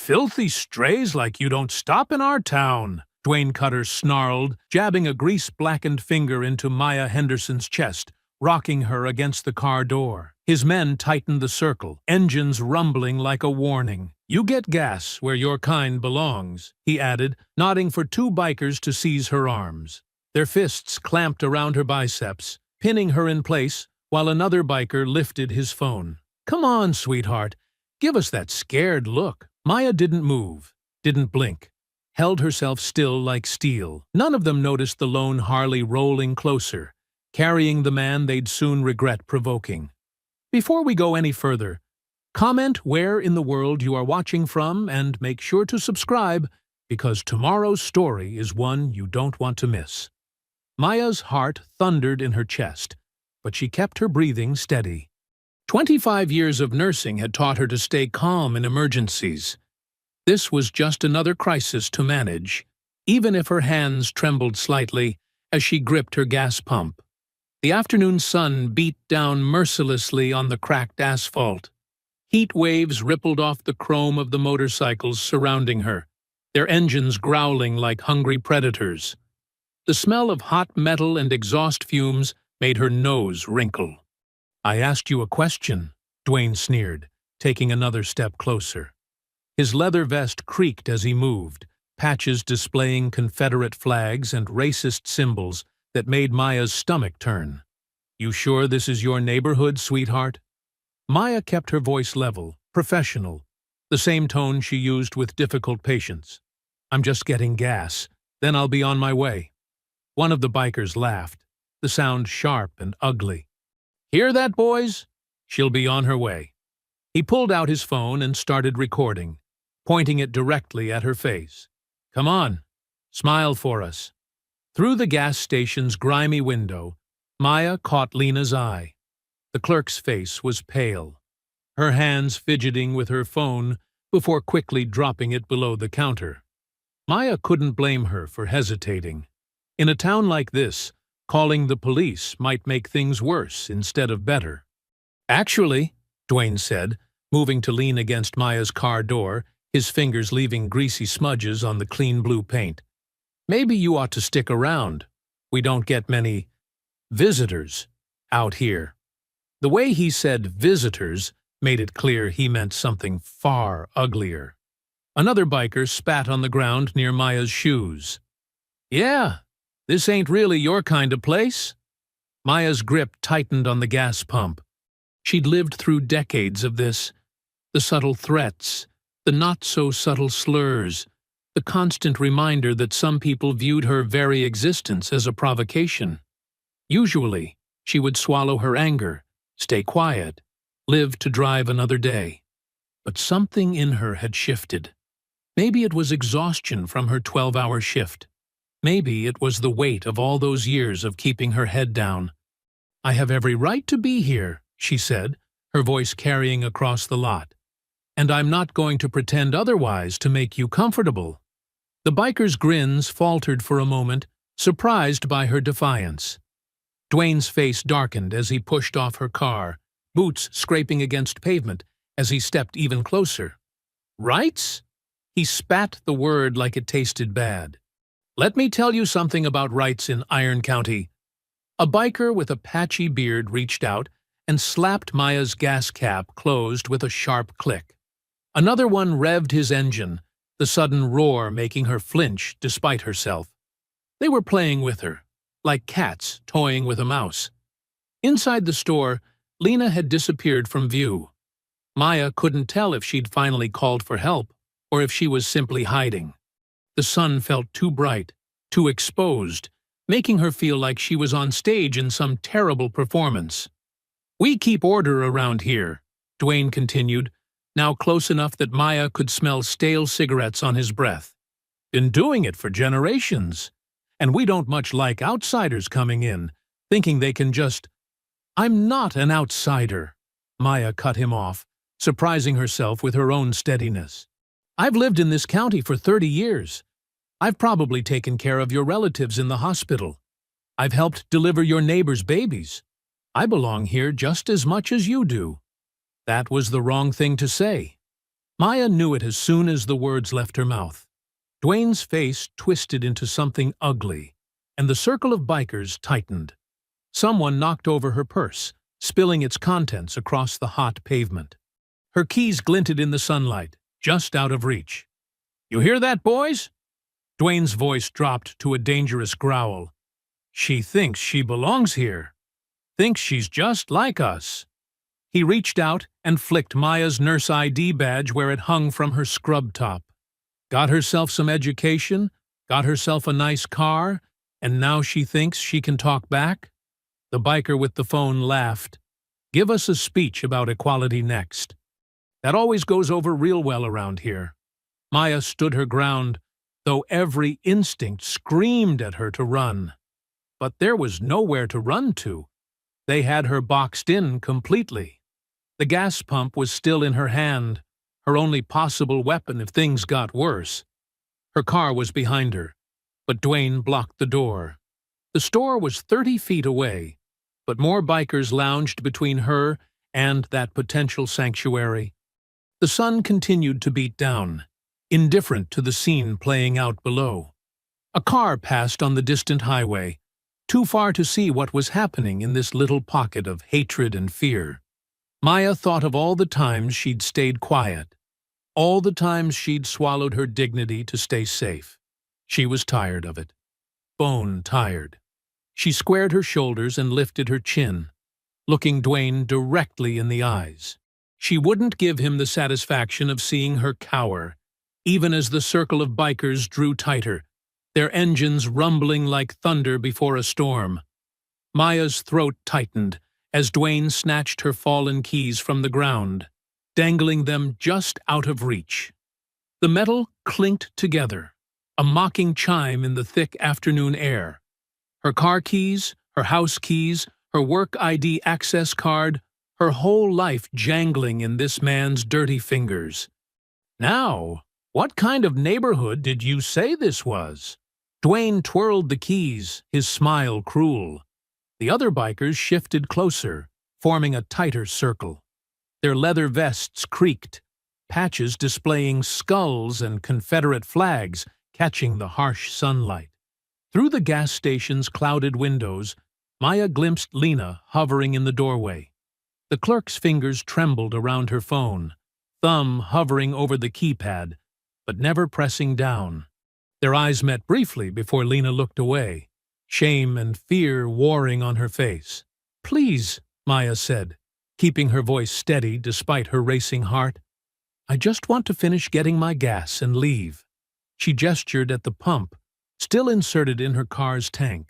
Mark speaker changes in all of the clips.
Speaker 1: filthy strays like you don't stop in our town, Dwayne Cutter snarled, jabbing a grease-blackened finger into Maya Henderson's chest, rocking her against the car door. His men tightened the circle, engines rumbling like a warning. "You get gas where your kind belongs," he added, nodding for two bikers to seize her arms. Their fists clamped around her biceps, pinning her in place while another biker lifted his phone. "Come on, sweetheart. Give us that scared look." Maya didn't move, didn't blink, held herself still like steel. None of them noticed the lone Harley rolling closer, carrying the man they'd soon regret provoking. Before we go any further, comment where in the world you are watching from and make sure to subscribe, because tomorrow's story is one you don't want to miss. Maya's heart thundered in her chest, but she kept her breathing steady. 25 years of nursing had taught her to stay calm in emergencies. This was just another crisis to manage, even if her hands trembled slightly as she gripped her gas pump. The afternoon sun beat down mercilessly on the cracked asphalt. Heat waves rippled off the chrome of the motorcycles surrounding her, their engines growling like hungry predators. The smell of hot metal and exhaust fumes made her nose wrinkle. "I asked you a question," Dwayne sneered, taking another step closer. His leather vest creaked as he moved, patches displaying Confederate flags and racist symbols that made Maya's stomach turn. "You sure this is your neighborhood, sweetheart?" Maya kept her voice level, professional, the same tone she used with difficult patients. "I'm just getting gas, then I'll be on my way." One of the bikers laughed, the sound sharp and ugly. "Hear that, boys? She'll be on her way." He pulled out his phone and started recording, pointing it directly at her face. "Come on, smile for us." Through the gas station's grimy window, Maya caught Lena's eye. The clerk's face was pale, her hands fidgeting with her phone before quickly dropping it below the counter. Maya couldn't blame her for hesitating. In a town like this, calling the police might make things worse instead of better. "Actually," Dwayne said, moving to lean against Maya's car door, his fingers leaving greasy smudges on the clean blue paint, "maybe you ought to stick around. We don't get many visitors out here." The way he said visitors made it clear he meant something far uglier. Another biker spat on the ground near Maya's shoes. "Yeah, this ain't really your kind of place." Maya's grip tightened on the gas pump. She'd lived through decades of this. The subtle threats, the not-so-subtle slurs, the constant reminder that some people viewed her very existence as a provocation. Usually, she would swallow her anger, stay quiet, live to drive another day. But something in her had shifted. Maybe it was exhaustion from her 12-hour shift. Maybe it was the weight of all those years of keeping her head down. "I have every right to be here," she said, her voice carrying across the lot. "And I'm not going to pretend otherwise to make you comfortable." The biker's grins faltered for a moment, surprised by her defiance. Dwayne's face darkened as he pushed off her car, boots scraping against pavement as he stepped even closer. "Rights?" He spat the word like it tasted bad. "Let me tell you something about rights in Iron County." A biker with a patchy beard reached out and slapped Maya's gas cap closed with a sharp click. Another one revved his engine, the sudden roar making her flinch despite herself. They were playing with her, like cats toying with a mouse. Inside the store, Lena had disappeared from view. Maya couldn't tell if she'd finally called for help or if she was simply hiding. The sun felt too bright, too exposed, making her feel like she was on stage in some terrible performance. "We keep order around here," Dwayne continued, now close enough that Maya could smell stale cigarettes on his breath. "Been doing it for generations. And we don't much like outsiders coming in, thinking they can just—" "I'm not an outsider," Maya cut him off, surprising herself with her own steadiness. "I've lived in this county for 30 years. I've probably taken care of your relatives in the hospital. I've helped deliver your neighbors' babies. I belong here just as much as you do." That was the wrong thing to say. Maya knew it as soon as the words left her mouth. Dwayne's face twisted into something ugly, and the circle of bikers tightened. Someone knocked over her purse, spilling its contents across the hot pavement. Her keys glinted in the sunlight, just out of reach. "You hear that, boys?" Dwayne's voice dropped to a dangerous growl. "She thinks she belongs here. Thinks she's just like us." He reached out and flicked Maya's nurse ID badge where it hung from her scrub top. Got herself some education, got herself a nice car, and now she thinks she can talk back? The biker with the phone laughed. "Give us a speech about equality next. That always goes over real well around here." Maya stood her ground, though every instinct screamed at her to run. But there was nowhere to run to. They had her boxed in completely. The gas pump was still in her hand, her only possible weapon if things got worse. Her car was behind her, but Dwayne blocked the door. The store was 30 feet away, but more bikers lounged between her and that potential sanctuary. The sun continued to beat down, indifferent to the scene playing out below. A car passed on the distant highway, too far to see what was happening in this little pocket of hatred and fear. Maya thought of all the times she'd stayed quiet, all the times she'd swallowed her dignity to stay safe. She was tired of it. Bone tired. She squared her shoulders and lifted her chin, looking Dwayne directly in the eyes. She wouldn't give him the satisfaction of seeing her cower, even as the circle of bikers drew tighter, their engines rumbling like thunder before a storm. Maya's throat tightened as Dwayne snatched her fallen keys from the ground, dangling them just out of reach. The metal clinked together, a mocking chime in the thick afternoon air. Her car keys, her house keys, her work ID access card, her whole life jangling in this man's dirty fingers. "Now, what kind of neighborhood did you say this was?" Dwayne twirled the keys, his smile cruel. The other bikers shifted closer, forming a tighter circle. Their leather vests creaked, patches displaying skulls and Confederate flags catching the harsh sunlight. Through the gas station's clouded windows, Maya glimpsed Lena hovering in the doorway. The clerk's fingers trembled around her phone, thumb hovering over the keypad, but never pressing down. Their eyes met briefly before Lena looked away, shame and fear warring on her face. "Please," Maya said, keeping her voice steady despite her racing heart. "I just want to finish getting my gas and leave." She gestured at the pump, still inserted in her car's tank.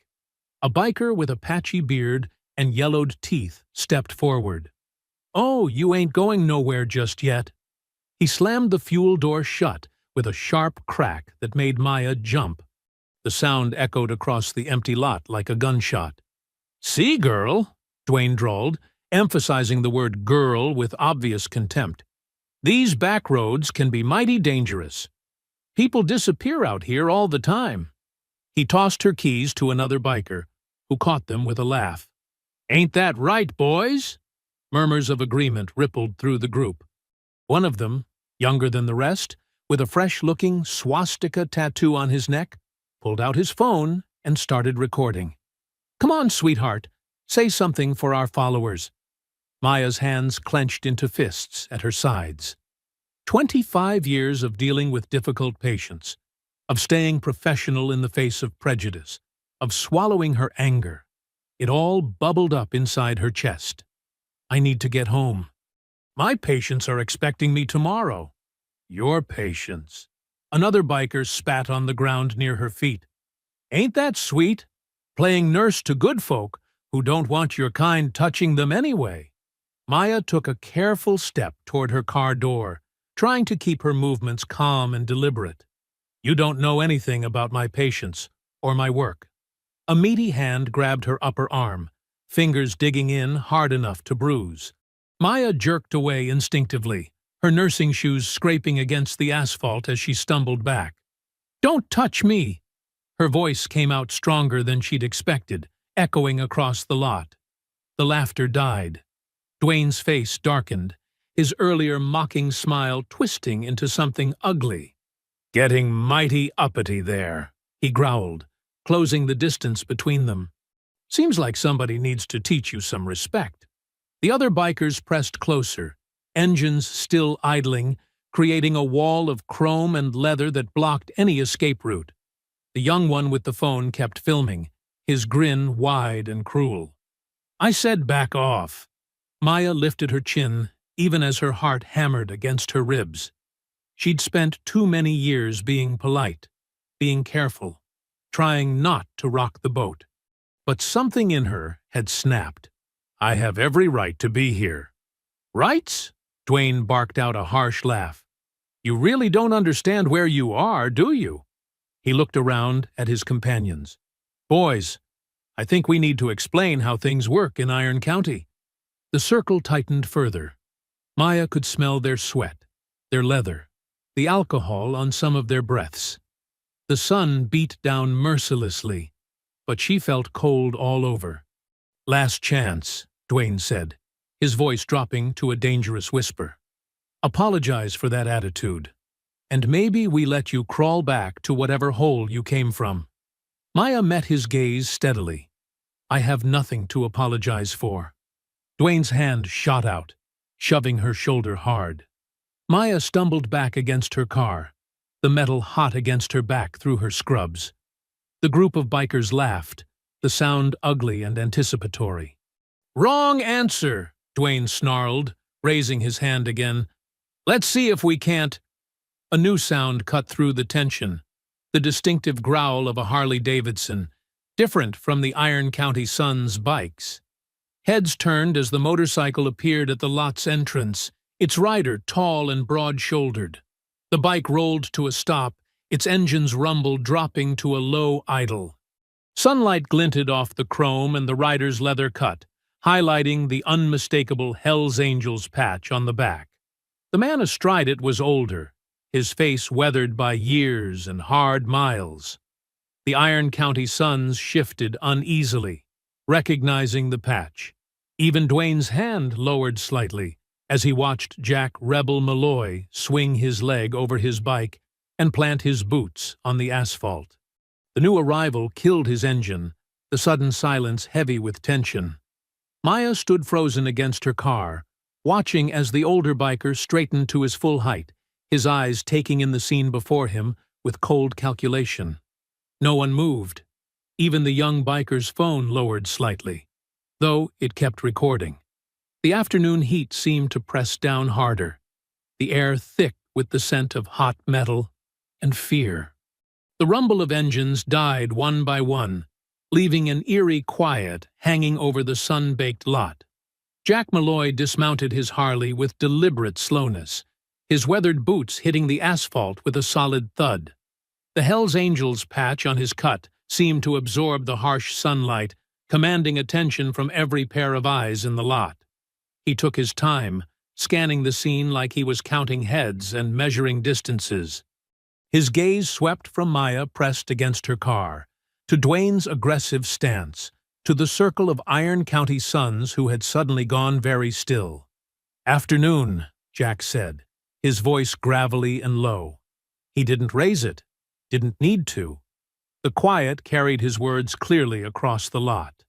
Speaker 1: A biker with a patchy beard and yellowed teeth stepped forward. "Oh, you ain't going nowhere just yet." He slammed the fuel door shut with a sharp crack that made Maya jump. The sound echoed across the empty lot like a gunshot. "See, girl," Dwayne drawled, emphasizing the word girl with obvious contempt. "These back roads can be mighty dangerous. People disappear out here all the time." He tossed her keys to another biker, who caught them with a laugh. "Ain't that right, boys?" Murmurs of agreement rippled through the group. One of them, younger than the rest, with a fresh-looking swastika tattoo on his neck, pulled out his phone and started recording. "Come on, sweetheart, say something for our followers." Maya's hands clenched into fists at her sides. 25 years of dealing with difficult patients, of staying professional in the face of prejudice, of swallowing her anger. It all bubbled up inside her chest. "I need to get home. My patients are expecting me tomorrow." "Your patients." Another biker spat on the ground near her feet. "Ain't that sweet? Playing nurse to good folk who don't want your kind touching them anyway." Maya took a careful step toward her car door, trying to keep her movements calm and deliberate. "You don't know anything about my patients or my work." A meaty hand grabbed her upper arm, fingers digging in hard enough to bruise. Maya jerked away instinctively, her nursing shoes scraping against the asphalt as she stumbled back. "Don't touch me!" Her voice came out stronger than she'd expected, echoing across the lot. The laughter died. Dwayne's face darkened, his earlier mocking smile twisting into something ugly. "Getting mighty uppity there," he growled, closing the distance between them. "Seems like somebody needs to teach you some respect." The other bikers pressed closer, engines still idling, creating a wall of chrome and leather that blocked any escape route. The young one with the phone kept filming, his grin wide and cruel. "I said back off." Maya lifted her chin, even as her heart hammered against her ribs. She'd spent too many years being polite, being careful, trying not to rock the boat. But something in her had snapped. "I have every right to be here." "Rights?" Dwayne barked out a harsh laugh. "You really don't understand where you are, do you?" He looked around at his companions. "Boys, I think we need to explain how things work in Iron County." The circle tightened further. Maya could smell their sweat, their leather, the alcohol on some of their breaths. The sun beat down mercilessly, but she felt cold all over. "Last chance," Dwayne said, his voice dropping to a dangerous whisper. "Apologize for that attitude, and maybe we let you crawl back to whatever hole you came from." Maya met his gaze steadily. "I have nothing to apologize for." Dwayne's hand shot out, shoving her shoulder hard. Maya stumbled back against her car, the metal hot against her back through her scrubs. The group of bikers laughed, the sound ugly and anticipatory. "Wrong answer," Dwayne snarled, raising his hand again. "Let's see if we can't—" A new sound cut through the tension, the distinctive growl of a Harley-Davidson, different from the Iron County Sun's bikes. Heads turned as the motorcycle appeared at the lot's entrance, its rider tall and broad-shouldered. The bike rolled to a stop, its engine's rumble dropping to a low idle. Sunlight glinted off the chrome and the rider's leather cut, highlighting the unmistakable HELLS Angels patch on the back. The man astride it was older, his face weathered by years and hard miles. The Iron County Suns shifted uneasily, recognizing the patch. Even Dwayne's hand lowered slightly as he watched Jack Rebel Malloy swing his leg over his bike and plant his boots on the asphalt. The new arrival killed his engine, the sudden silence heavy with tension. Maya stood frozen against her car, watching as the older biker straightened to his full height, his eyes taking in the scene before him with cold calculation. No one moved. Even the young biker's phone lowered slightly, though it kept recording. The afternoon heat seemed to press down harder, the air thick with the scent of hot metal and fear. The rumble of engines died one by one, leaving an eerie quiet hanging over the sun-baked lot. Jack Malloy dismounted his Harley with deliberate slowness, his weathered boots hitting the asphalt with a solid thud. The HELLS Angels patch on his cut seemed to absorb the harsh sunlight, commanding attention from every pair of eyes in the lot. He took his time, scanning the scene like he was counting heads and measuring distances. His gaze swept from Maya pressed against her car, to Dwayne's aggressive stance, to the circle of Iron County Suns who had suddenly gone very still. "Afternoon," Jack said, his voice gravelly and low. He didn't raise it, didn't need to. The quiet carried his words clearly across the lot.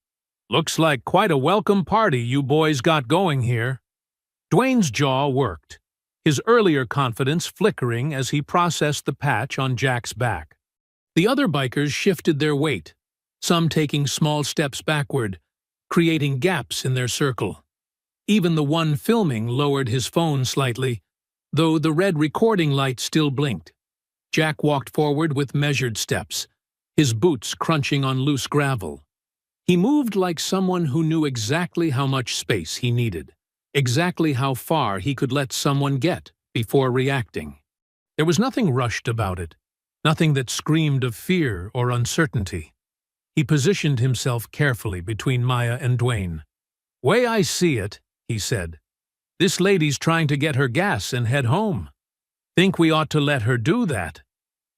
Speaker 1: "Looks like quite a welcome party you boys got going here." Dwayne's jaw worked, his earlier confidence flickering as he processed the patch on Jack's back. The other bikers shifted their weight, some taking small steps backward, creating gaps in their circle. Even the one filming lowered his phone slightly, though the red recording light still blinked. Jack walked forward with measured steps, his boots crunching on loose gravel. He moved like someone who knew exactly how much space he needed, exactly how far he could let someone get before reacting. There was nothing rushed about it, nothing that screamed of fear or uncertainty. He positioned himself carefully between Maya and Dwayne. "Way I see it," he said, "this lady's trying to get her gas and head home. Think we ought to let her do that?"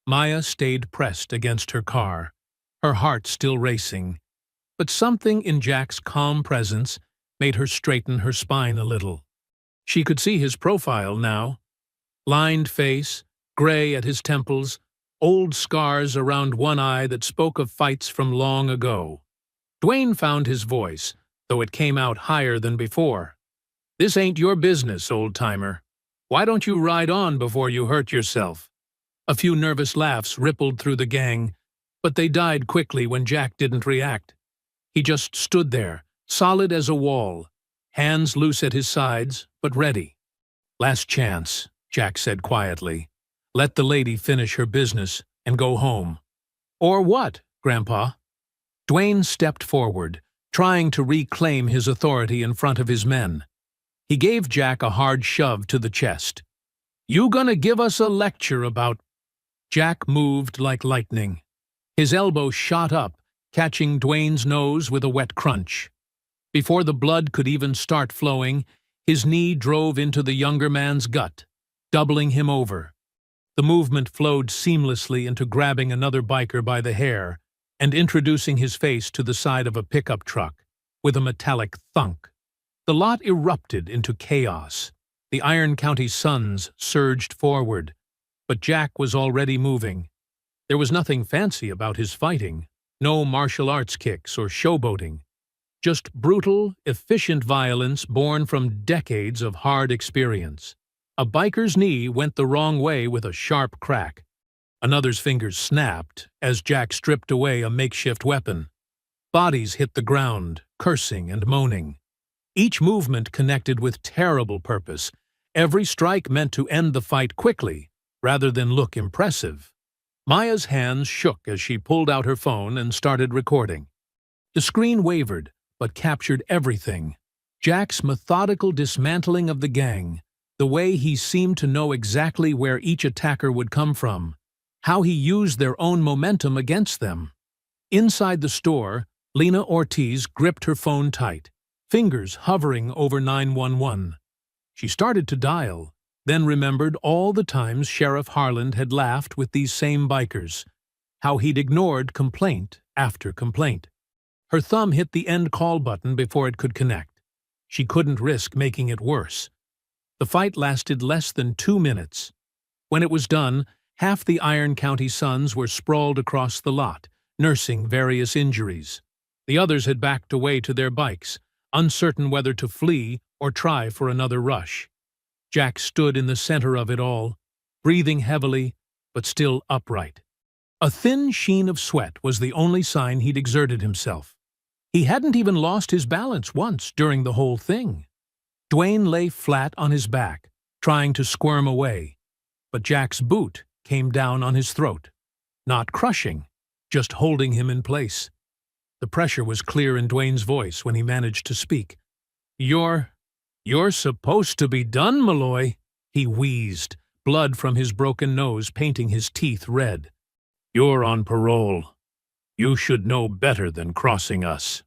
Speaker 1: Maya stayed pressed against her car, her heart still racing, but something in Jack's calm presence made her straighten her spine a little. She could see his profile now. Lined face, gray at his temples, old scars around one eye that spoke of fights from long ago. Dwayne found his voice, though it came out higher than before. "This ain't your business, old-timer. Why don't you ride on before you hurt yourself?" A few nervous laughs rippled through the gang, but they died quickly when Jack didn't react. He just stood there, solid as a wall, hands loose at his sides, but ready. "Last chance," Jack said quietly. "Let the lady finish her business and go home." "Or what, Grandpa?" Dwayne stepped forward, trying to reclaim his authority in front of his men. He gave Jack a hard shove to the chest. "You gonna give us a lecture about—" Jack moved like lightning. His elbow shot up, catching Dwayne's nose with a wet crunch. Before the blood could even start flowing, his knee drove into the younger man's gut, doubling him over. The movement flowed seamlessly into grabbing another biker by the hair and introducing his face to the side of a pickup truck, with a metallic thunk. The lot erupted into chaos. The Iron County Suns surged forward, but Jack was already moving. There was nothing fancy about his fighting, no martial arts kicks or showboating. Just brutal, efficient violence born from decades of hard experience. A biker's knee went the wrong way with a sharp crack. Another's fingers snapped as Jack stripped away a makeshift weapon. Bodies hit the ground, cursing and moaning. Each movement connected with terrible purpose. Every strike meant to end the fight quickly, rather than look impressive. Maya's hands shook as she pulled out her phone and started recording. The screen wavered, but captured everything. Jack's methodical dismantling of the gang, the way he seemed to know exactly where each attacker would come from, how he used their own momentum against them. Inside the store, Lena Ortiz gripped her phone tight, fingers hovering over 911. She started to dial, then remembered all the times Sheriff Harland had laughed with these same bikers, how he'd ignored complaint after complaint. Her thumb hit the end call button before it could connect. She couldn't risk making it worse. The fight lasted less than 2 minutes. When it was done, half the Iron County Suns were sprawled across the lot, nursing various injuries. The others had backed away to their bikes, uncertain whether to flee or try for another rush. Jack stood in the center of it all, breathing heavily, but still upright. A thin sheen of sweat was the only sign he'd exerted himself. He hadn't even lost his balance once during the whole thing. Dwayne lay flat on his back, trying to squirm away, but Jack's boot came down on his throat, not crushing, just holding him in place. The pressure was clear in Dwayne's voice when he managed to speak. You're supposed to be done, Malloy," he wheezed, blood from his broken nose painting his teeth red. "You're on parole. You should know better than crossing us."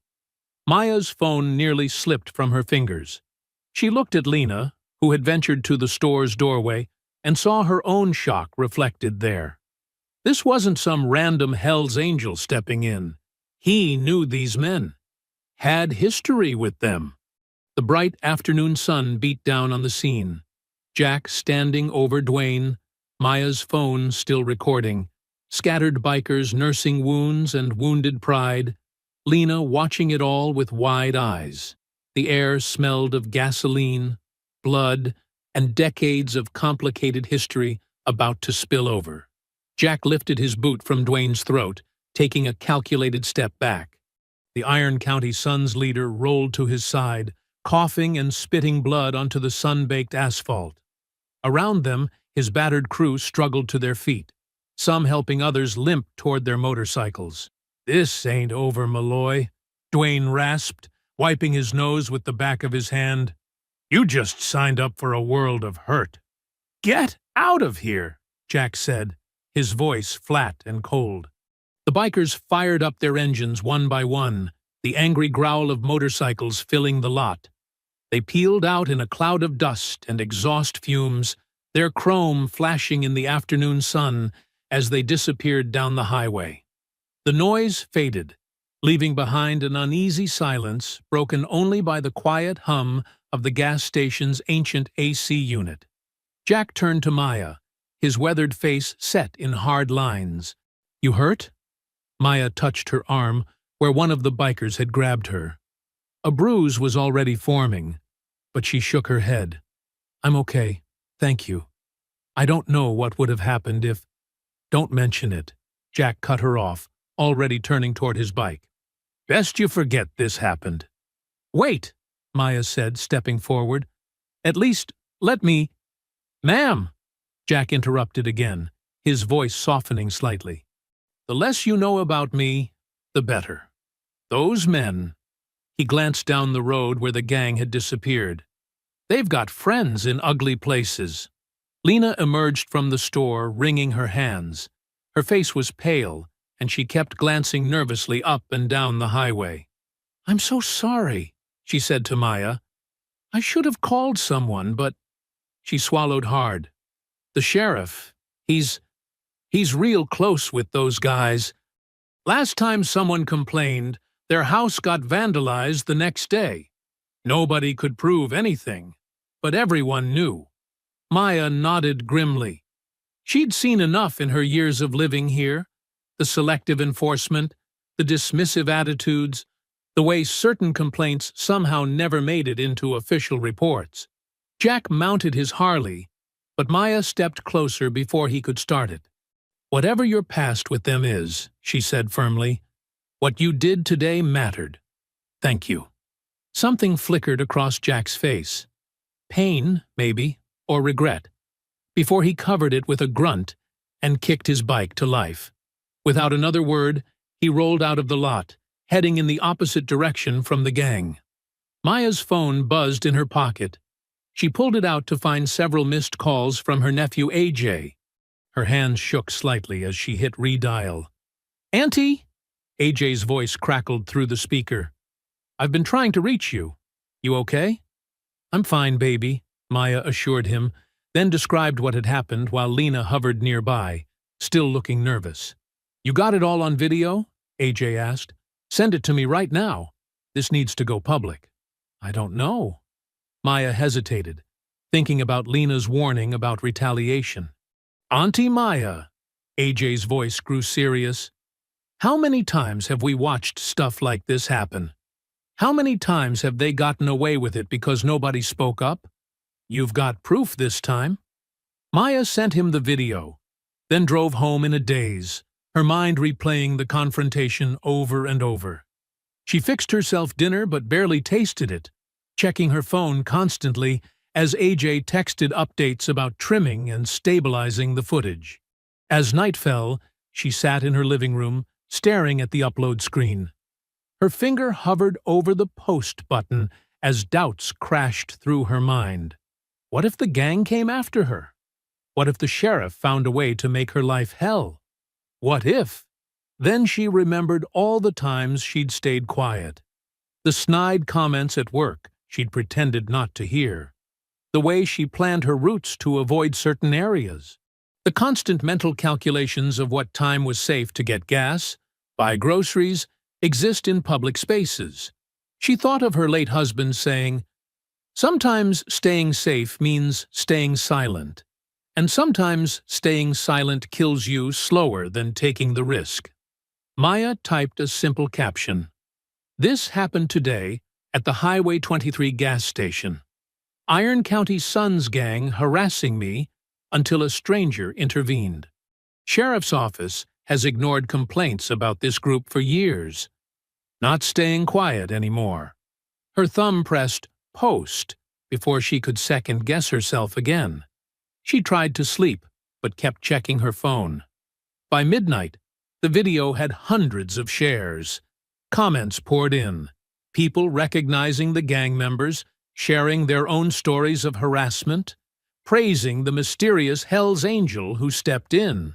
Speaker 1: Maya's phone nearly slipped from her fingers. She looked at Lena, who had ventured to the store's doorway, and saw her own shock reflected there. This wasn't some random Hell's Angel stepping in. He knew these men, had history with them. The bright afternoon sun beat down on the scene. Jack standing over Dwayne, Maya's phone still recording, scattered bikers nursing wounds and wounded pride, Lena watching it all with wide eyes. The air smelled of gasoline, blood, and decades of complicated history about to spill over. Jack lifted his boot from Dwayne's throat, taking a calculated step back. The Iron County Suns leader rolled to his side, coughing and spitting blood onto the sun-baked asphalt. Around them, his battered crew struggled to their feet, some helping others limp toward their motorcycles. "This ain't over, Malloy," Dwayne rasped, wiping his nose with the back of his hand. "You just signed up for a world of hurt." "Get out of here," Jack said, his voice flat and cold. The bikers fired up their engines one by one, the angry growl of motorcycles filling the lot. They peeled out in a cloud of dust and exhaust fumes, their chrome flashing in the afternoon sun as they disappeared down the highway. The noise faded, leaving behind an uneasy silence broken only by the quiet hum of the gas station's ancient AC unit. Jack turned to Maya, his weathered face set in hard lines. "You hurt?" Maya touched her arm where one of the bikers had grabbed her. A bruise was already forming, but she shook her head. "I'm okay, thank you. I don't know what would have happened if—" "Don't mention it." Jack cut her off, already turning toward his bike. "Best you forget this happened." "Wait," Maya said, stepping forward. "At least, let me—" "Ma'am," Jack interrupted again, his voice softening slightly. "The less you know about me, the better. Those men—" He glanced down the road where the gang had disappeared. "They've got friends in ugly places." Lena emerged from the store, wringing her hands. Her face was pale, and she kept glancing nervously up and down the highway. "I'm so sorry," she said to Maya. "I should have called someone, but—" She swallowed hard. "The sheriff, he's real close with those guys. Last time someone complained, their house got vandalized the next day. Nobody could prove anything, but everyone knew." Maya nodded grimly. She'd seen enough in her years of living here: the selective enforcement, the dismissive attitudes, the way certain complaints somehow never made it into official reports. Jack mounted his Harley, but Maya stepped closer before he could start it. "Whatever your past with them is," she said firmly, "what you did today mattered. Thank you." Something flickered across Jack's face. Pain, maybe, or regret, before he covered it with a grunt and kicked his bike to life. Without another word, he rolled out of the lot, heading in the opposite direction from the gang. Maya's phone buzzed in her pocket. She pulled it out to find several missed calls from her nephew AJ. Her hands shook slightly as she hit redial. "Auntie?" AJ's voice crackled through the speaker. "I've been trying to reach you. You okay?" "I'm fine, baby," Maya assured him, then described what had happened while Lena hovered nearby, still looking nervous. "You got it all on video?" AJ asked. "Send it to me right now. This needs to go public." "I don't know." Maya hesitated, thinking about Lena's warning about retaliation. "Auntie Maya," AJ's voice grew serious, "how many times have we watched stuff like this happen? How many times have they gotten away with it because nobody spoke up? You've got proof this time." Maya sent him the video, then drove home in a daze, her mind replaying the confrontation over and over. She fixed herself dinner but barely tasted it, checking her phone constantly as AJ texted updates about trimming and stabilizing the footage. As night fell, she sat in her living room, staring at the upload screen. Her finger hovered over the post button as doubts crashed through her mind. What if the gang came after her? What if the sheriff found a way to make her life hell? What if? Then she remembered all the times she'd stayed quiet. The snide comments at work she'd pretended not to hear. The way she planned her routes to avoid certain areas. The constant mental calculations of what time was safe to get gas, buy groceries, exist in public spaces. She thought of her late husband saying, "Sometimes staying safe means staying silent, and sometimes staying silent kills you slower than taking the risk." Maya typed a simple caption. "This happened today at the Highway 23 gas station. Iron County Sons gang harassing me until a stranger intervened. Sheriff's office has ignored complaints about this group for years. Not staying quiet anymore." Her thumb pressed post before she could second-guess herself again. She tried to sleep, but kept checking her phone. By midnight, the video had hundreds of shares. Comments poured in, people recognizing the gang members, sharing their own stories of harassment, praising the mysterious HELLS angel who stepped in.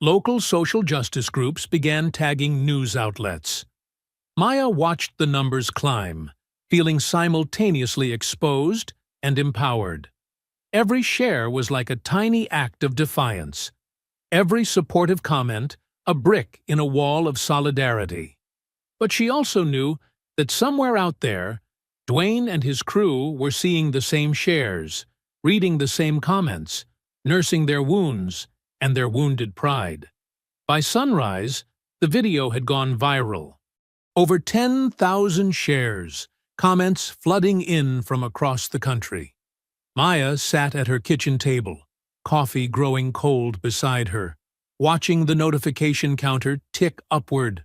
Speaker 1: Local social justice groups began tagging news outlets. Maya watched the numbers climb, feeling simultaneously exposed and empowered. Every share was like a tiny act of defiance. Every supportive comment, a brick in a wall of solidarity. But she also knew that somewhere out there, Dwayne and his crew were seeing the same shares, reading the same comments, nursing their wounds and their wounded pride. By sunrise, the video had gone viral. Over 10,000 shares, comments flooding in from across the country. Maya sat at her kitchen table, coffee growing cold beside her, watching the notification counter tick upward.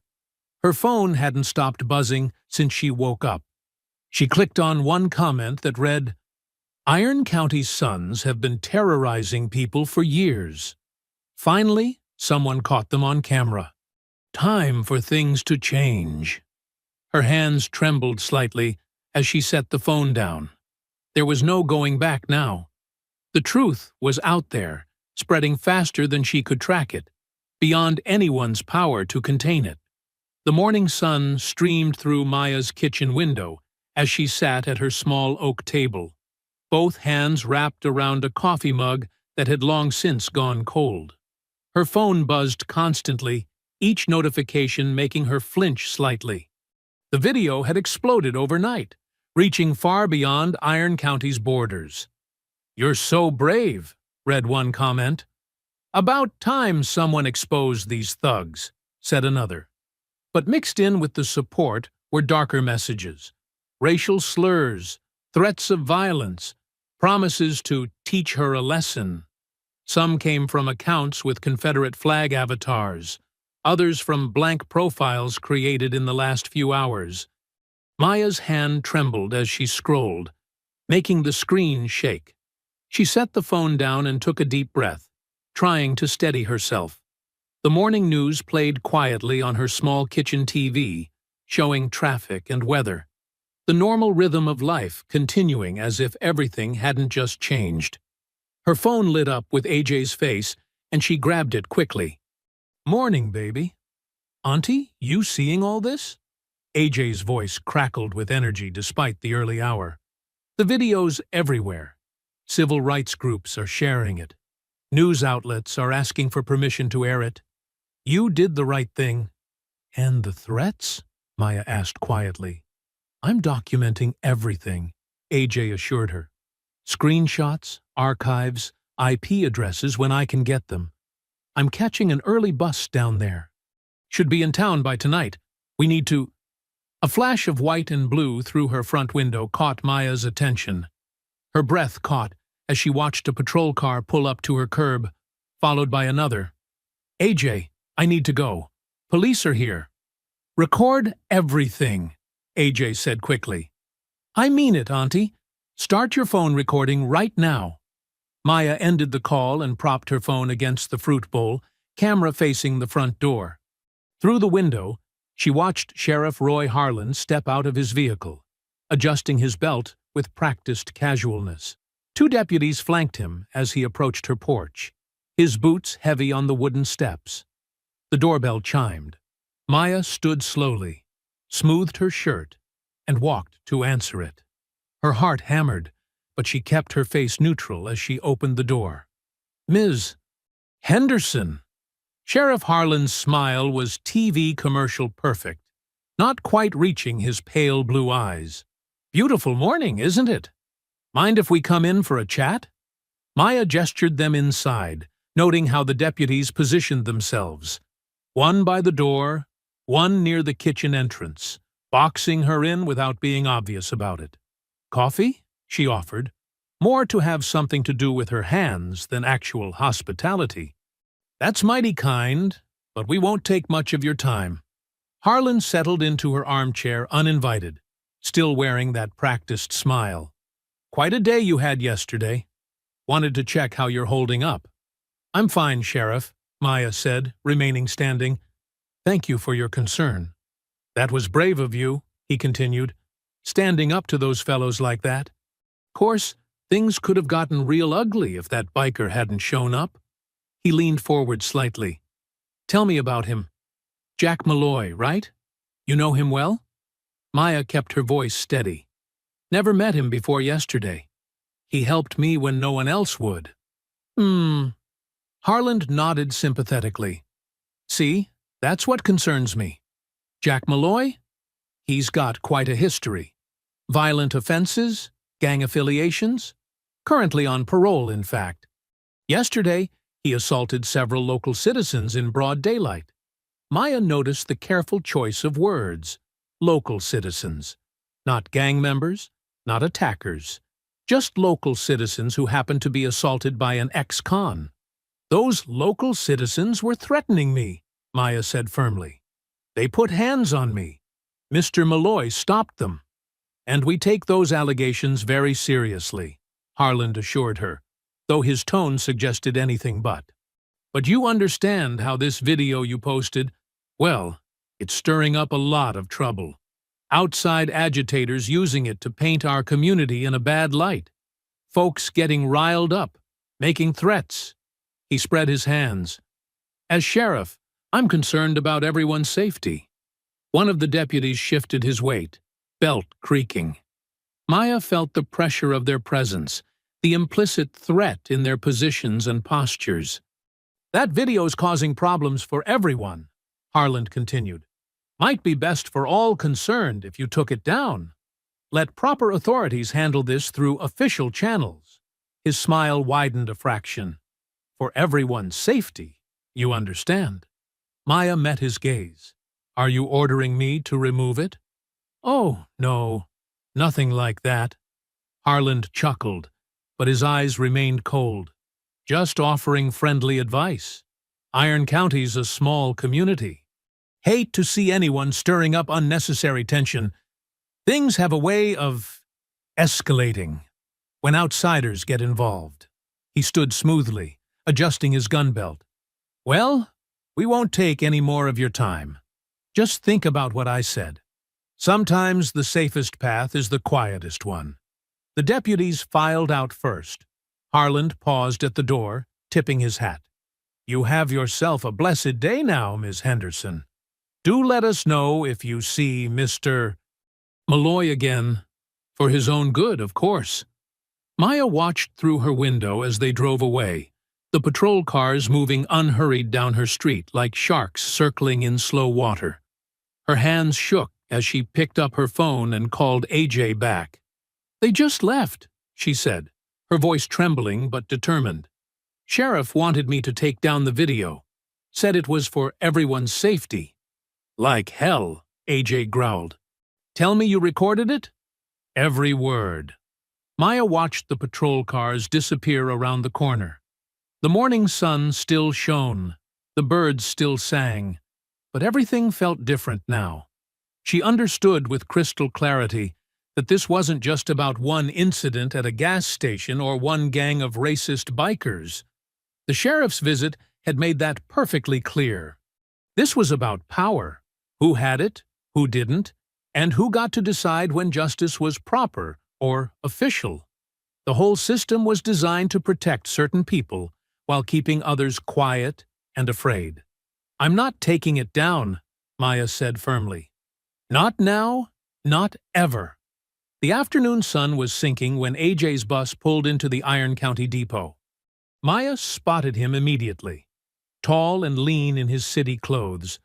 Speaker 1: Her phone hadn't stopped buzzing since she woke up. She clicked on one comment that read, "Iron County's sons have been terrorizing people for years. Finally, someone caught them on camera. Time for things to change." Her hands trembled slightly as she set the phone down. There was no going back now. The truth was out there, spreading faster than she could track it, beyond anyone's power to contain it. The morning sun streamed through Maya's kitchen window as she sat at her small oak table, both hands wrapped around a coffee mug that had long since gone cold. Her phone buzzed constantly, each notification making her flinch slightly. The video had exploded overnight, reaching far beyond Iron County's borders. "You're so brave," read one comment. "About time someone exposed these thugs," said another. But mixed in with the support were darker messages. Racial slurs, threats of violence, promises to teach her a lesson. Some came from accounts with Confederate flag avatars, others from blank profiles created in the last few hours. Maya's hand trembled as she scrolled, making the screen shake. She set the phone down and took a deep breath, trying to steady herself. The morning news played quietly on her small kitchen TV, showing traffic and weather. The normal rhythm of life continuing as if everything hadn't just changed. Her phone lit up with AJ's face, and she grabbed it quickly. "Morning, baby." "Auntie, you seeing all this?" AJ's voice crackled with energy despite the early hour. "The video's everywhere. Civil rights groups are sharing it. News outlets are asking for permission to air it. You did the right thing." "And the threats?" Maya asked quietly. "I'm documenting everything," AJ assured her. "Screenshots, archives, IP addresses when I can get them. I'm catching an early bus down there. Should be in town by tonight. We need to—" A flash of white and blue through her front window caught Maya's attention. Her breath caught as she watched a patrol car pull up to her curb, followed by another. "AJ, I need to go. Police are here." "Record everything," AJ said quickly. "I mean it, Auntie. Start your phone recording right now." Maya ended the call and propped her phone against the fruit bowl, camera facing the front door. Through the window, she watched Sheriff Roy Harlan step out of his vehicle, adjusting his belt with practiced casualness. Two deputies flanked him as he approached her porch, his boots heavy on the wooden steps. The doorbell chimed. Maya stood slowly, smoothed her shirt, and walked to answer it. Her heart hammered, but she kept her face neutral as she opened the door. "Ms. Henderson." Sheriff Harlan's smile was TV commercial perfect, not quite reaching his pale blue eyes. "Beautiful morning, isn't it? Mind if we come in for a chat?" Maya gestured them inside, noting how the deputies positioned themselves. One by the door, one near the kitchen entrance, boxing her in without being obvious about it. "Coffee?" she offered, more to have something to do with her hands than actual hospitality. "That's mighty kind, but we won't take much of your time." Harlan settled into her armchair uninvited, still wearing that practiced smile. "Quite a day you had yesterday. Wanted to check how you're holding up." "I'm fine, Sheriff," Maya said, remaining standing. "Thank you for your concern." "That was brave of you," he continued, "standing up to those fellows like that. Course, things could have gotten real ugly if that biker hadn't shown up." He leaned forward slightly. "Tell me about him. Jack Malloy, right? You know him well?" Maya kept her voice steady. "Never met him before yesterday. He helped me when no one else would." Harlan nodded sympathetically. "See, that's what concerns me. Jack Malloy? He's got quite a history. Violent offenses? Gang affiliations? Currently on parole, in fact. Yesterday, he assaulted several local citizens in broad daylight. Maya noticed the careful choice of words. Local citizens. Not gang members, not attackers. Just local citizens who happened to be assaulted by an ex-con. Those local citizens were threatening me, Maya said firmly. They put hands on me. Mr. Malloy stopped them. And we take those allegations very seriously, Harland assured her, though his tone suggested anything but. But you understand how this video you posted, well, it's stirring up a lot of trouble. Outside agitators using it to paint our community in a bad light. Folks getting riled up, making threats. He spread his hands. As sheriff, I'm concerned about everyone's safety. One of the deputies shifted his weight, belt creaking. Maya felt the pressure of their presence, the implicit threat in their positions and postures. That video's causing problems for everyone, Harland continued. Might be best for all concerned if you took it down. Let proper authorities handle this through official channels. His smile widened a fraction. For everyone's safety, you understand. Maya met his gaze. Are you ordering me to remove it? Oh, no, nothing like that. Harland chuckled, but his eyes remained cold. Just offering friendly advice. Iron County's a small community. Hate to see anyone stirring up unnecessary tension. Things have a way of escalating when outsiders get involved. He stood smoothly, adjusting his gun belt. Well, we won't take any more of your time. Just think about what I said. Sometimes the safest path is the quietest one. The deputies filed out first. Harland paused at the door, tipping his hat. You have yourself a blessed day now, Miss Henderson. Do let us know if you see Mr. Malloy again. For his own good, of course. Maya watched through her window as they drove away, the patrol cars moving unhurried down her street like sharks circling in slow water. Her hands shook as she picked up her phone and called AJ back. They just left, she said, her voice trembling but determined. Sheriff wanted me to take down the video. Said it was for everyone's safety. Like hell, AJ growled. Tell me you recorded it? Every word. Maya watched the patrol cars disappear around the corner. The morning sun still shone, the birds still sang, but everything felt different now. She understood with crystal clarity that this wasn't just about one incident at a gas station or one gang of racist bikers. The sheriff's visit had made that perfectly clear. This was about power. Who had it, who didn't, and who got to decide when justice was proper or official. The whole system was designed to protect certain people while keeping others quiet and afraid. I'm not taking it down, Maya said firmly. Not now, not ever. The afternoon sun was sinking when AJ's bus pulled into the Iron County depot. Maya spotted him immediately. Tall and lean in his city clothes,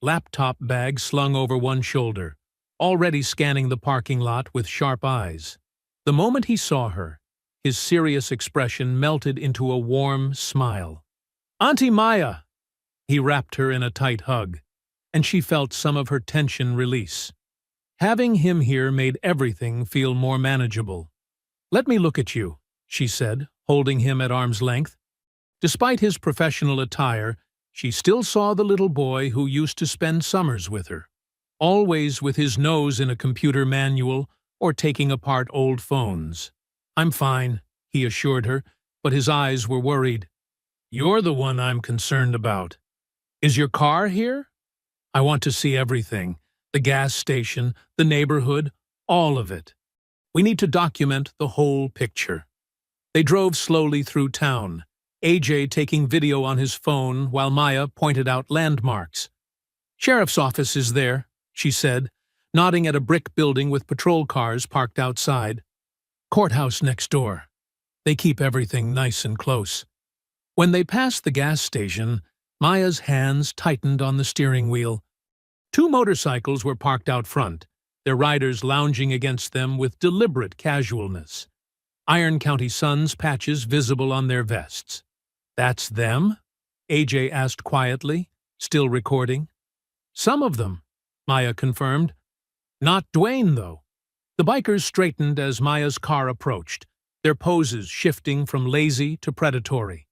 Speaker 1: laptop bag slung over one shoulder, already scanning the parking lot with sharp eyes. The moment he saw her, his serious expression melted into a warm smile. Auntie Maya! He wrapped her in a tight hug, and she felt some of her tension release. Having him here made everything feel more manageable. Let me look at you, she said, holding him at arm's length. Despite his professional attire, she still saw the little boy who used to spend summers with her, always with his nose in a computer manual or taking apart old phones. I'm fine, he assured her, but his eyes were worried. You're the one I'm concerned about. Is your car here? I want to see everything. The gas station, the neighborhood, all of it. We need to document the whole picture. They drove slowly through town, AJ taking video on his phone while Maya pointed out landmarks. Sheriff's office is there, she said, nodding at a brick building with patrol cars parked outside. Courthouse next door. They keep everything nice and close. When they passed the gas station, Maya's hands tightened on the steering wheel. Two motorcycles were parked out front, their riders lounging against them with deliberate casualness. Iron County Suns patches visible on their vests. "That's them?" AJ asked quietly, still recording. "Some of them," Maya confirmed. "Not Dwayne, though." The bikers straightened as Maya's car approached, their poses shifting from lazy to predatory.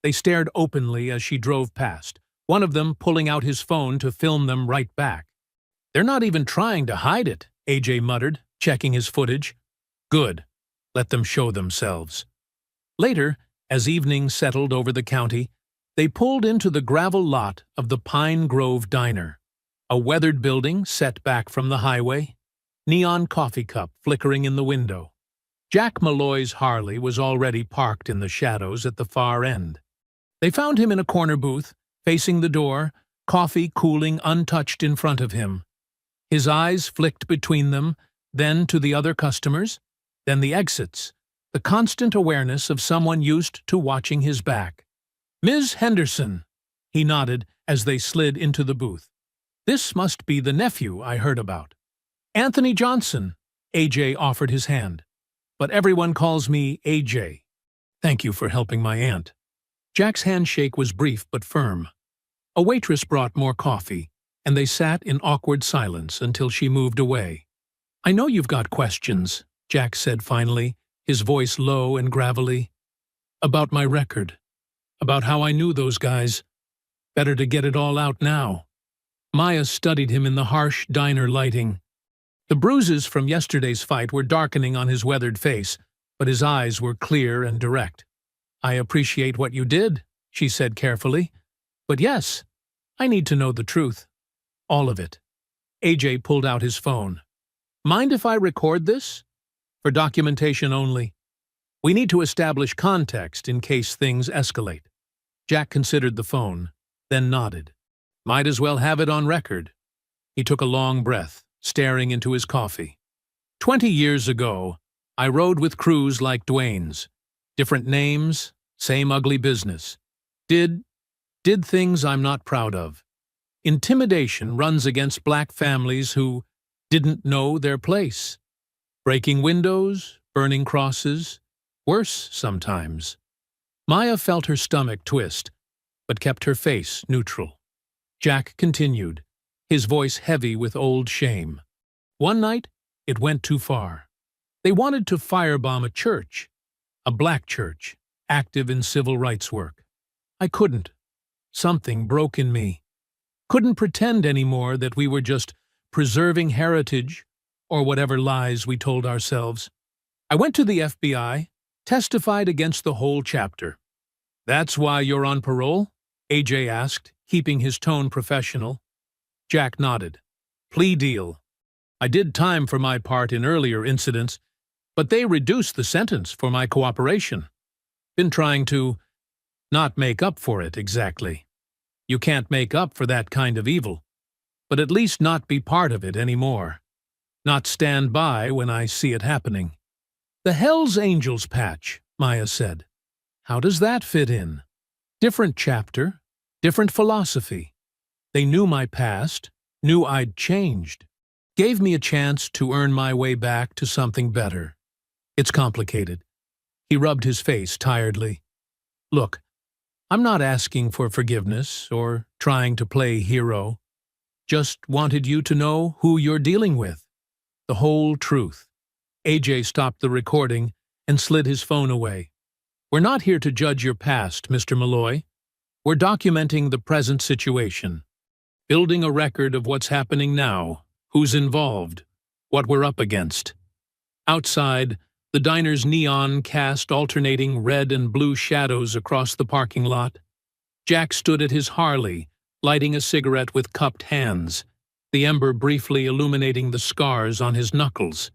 Speaker 1: They stared openly as she drove past, one of them pulling out his phone to film them right back. "They're not even trying to hide it," AJ muttered, checking his footage. "Good. Let them show themselves." Later, as evening settled over the county, they pulled into the gravel lot of the Pine Grove Diner, a weathered building set back from the highway, neon coffee cup flickering in the window. Jack Malloy's Harley was already parked in the shadows at the far end. They found him in a corner booth, facing the door, coffee cooling untouched in front of him. His eyes flicked between them, then to the other customers, then the exits, the constant awareness of someone used to watching his back. "Ms. Henderson," he nodded as they slid into the booth. "This must be the nephew I heard about." "Anthony Johnson," AJ offered his hand. "But everyone calls me AJ. Thank you for helping my aunt." Jack's handshake was brief but firm. A waitress brought more coffee, and they sat in awkward silence until she moved away. "I know you've got questions," Jack said finally, his voice low and gravelly. "About my record. About how I knew those guys. Better to get it all out now." Maya studied him in the harsh diner lighting. The bruises from yesterday's fight were darkening on his weathered face, but his eyes were clear and direct. "I appreciate what you did," she said carefully. "But yes, I need to know the truth. All of it." AJ pulled out his phone. "Mind if I record this?" "For documentation only. We need to establish context in case things escalate." Jack considered the phone, then nodded. "Might as well have it on record." He took a long breath, staring into his coffee. 20 years ago, I rode with crews like Dwayne's. Different names, same ugly business. Did things I'm not proud of. Intimidation runs against black families who didn't know their place. Breaking windows, burning crosses, worse sometimes. Maya felt her stomach twist, but kept her face neutral. Jack continued, his voice heavy with old shame. "One night, it went too far. They wanted to firebomb a church, a black church, active in civil rights work. I couldn't. Something broke in me. Couldn't pretend anymore that we were just preserving heritage or whatever lies we told ourselves. I went to the FBI, testified against the whole chapter." "That's why you're on parole?" AJ asked, keeping his tone professional. Jack nodded. "Plea deal. I did time for my part in earlier incidents, but they reduced the sentence for my cooperation. Been trying to not make up for it exactly. You can't make up for that kind of evil, but at least not be part of it anymore. Not stand by when I see it happening." "The Hells Angels patch," Maya said. "How does that fit in?" "Different chapter, different philosophy. They knew my past, knew I'd changed. Gave me a chance to earn my way back to something better. It's complicated." He rubbed his face tiredly. "Look, I'm not asking for forgiveness or trying to play hero. Just wanted you to know who you're dealing with. The whole truth." AJ stopped the recording and slid his phone away. "We're not here to judge your past, Mr. Malloy. We're documenting the present situation. Building a record of what's happening now, who's involved, what we're up against." Outside, the diner's neon cast alternating red and blue shadows across the parking lot. Jack stood at his Harley, lighting a cigarette with cupped hands, the ember briefly illuminating the scars on his knuckles.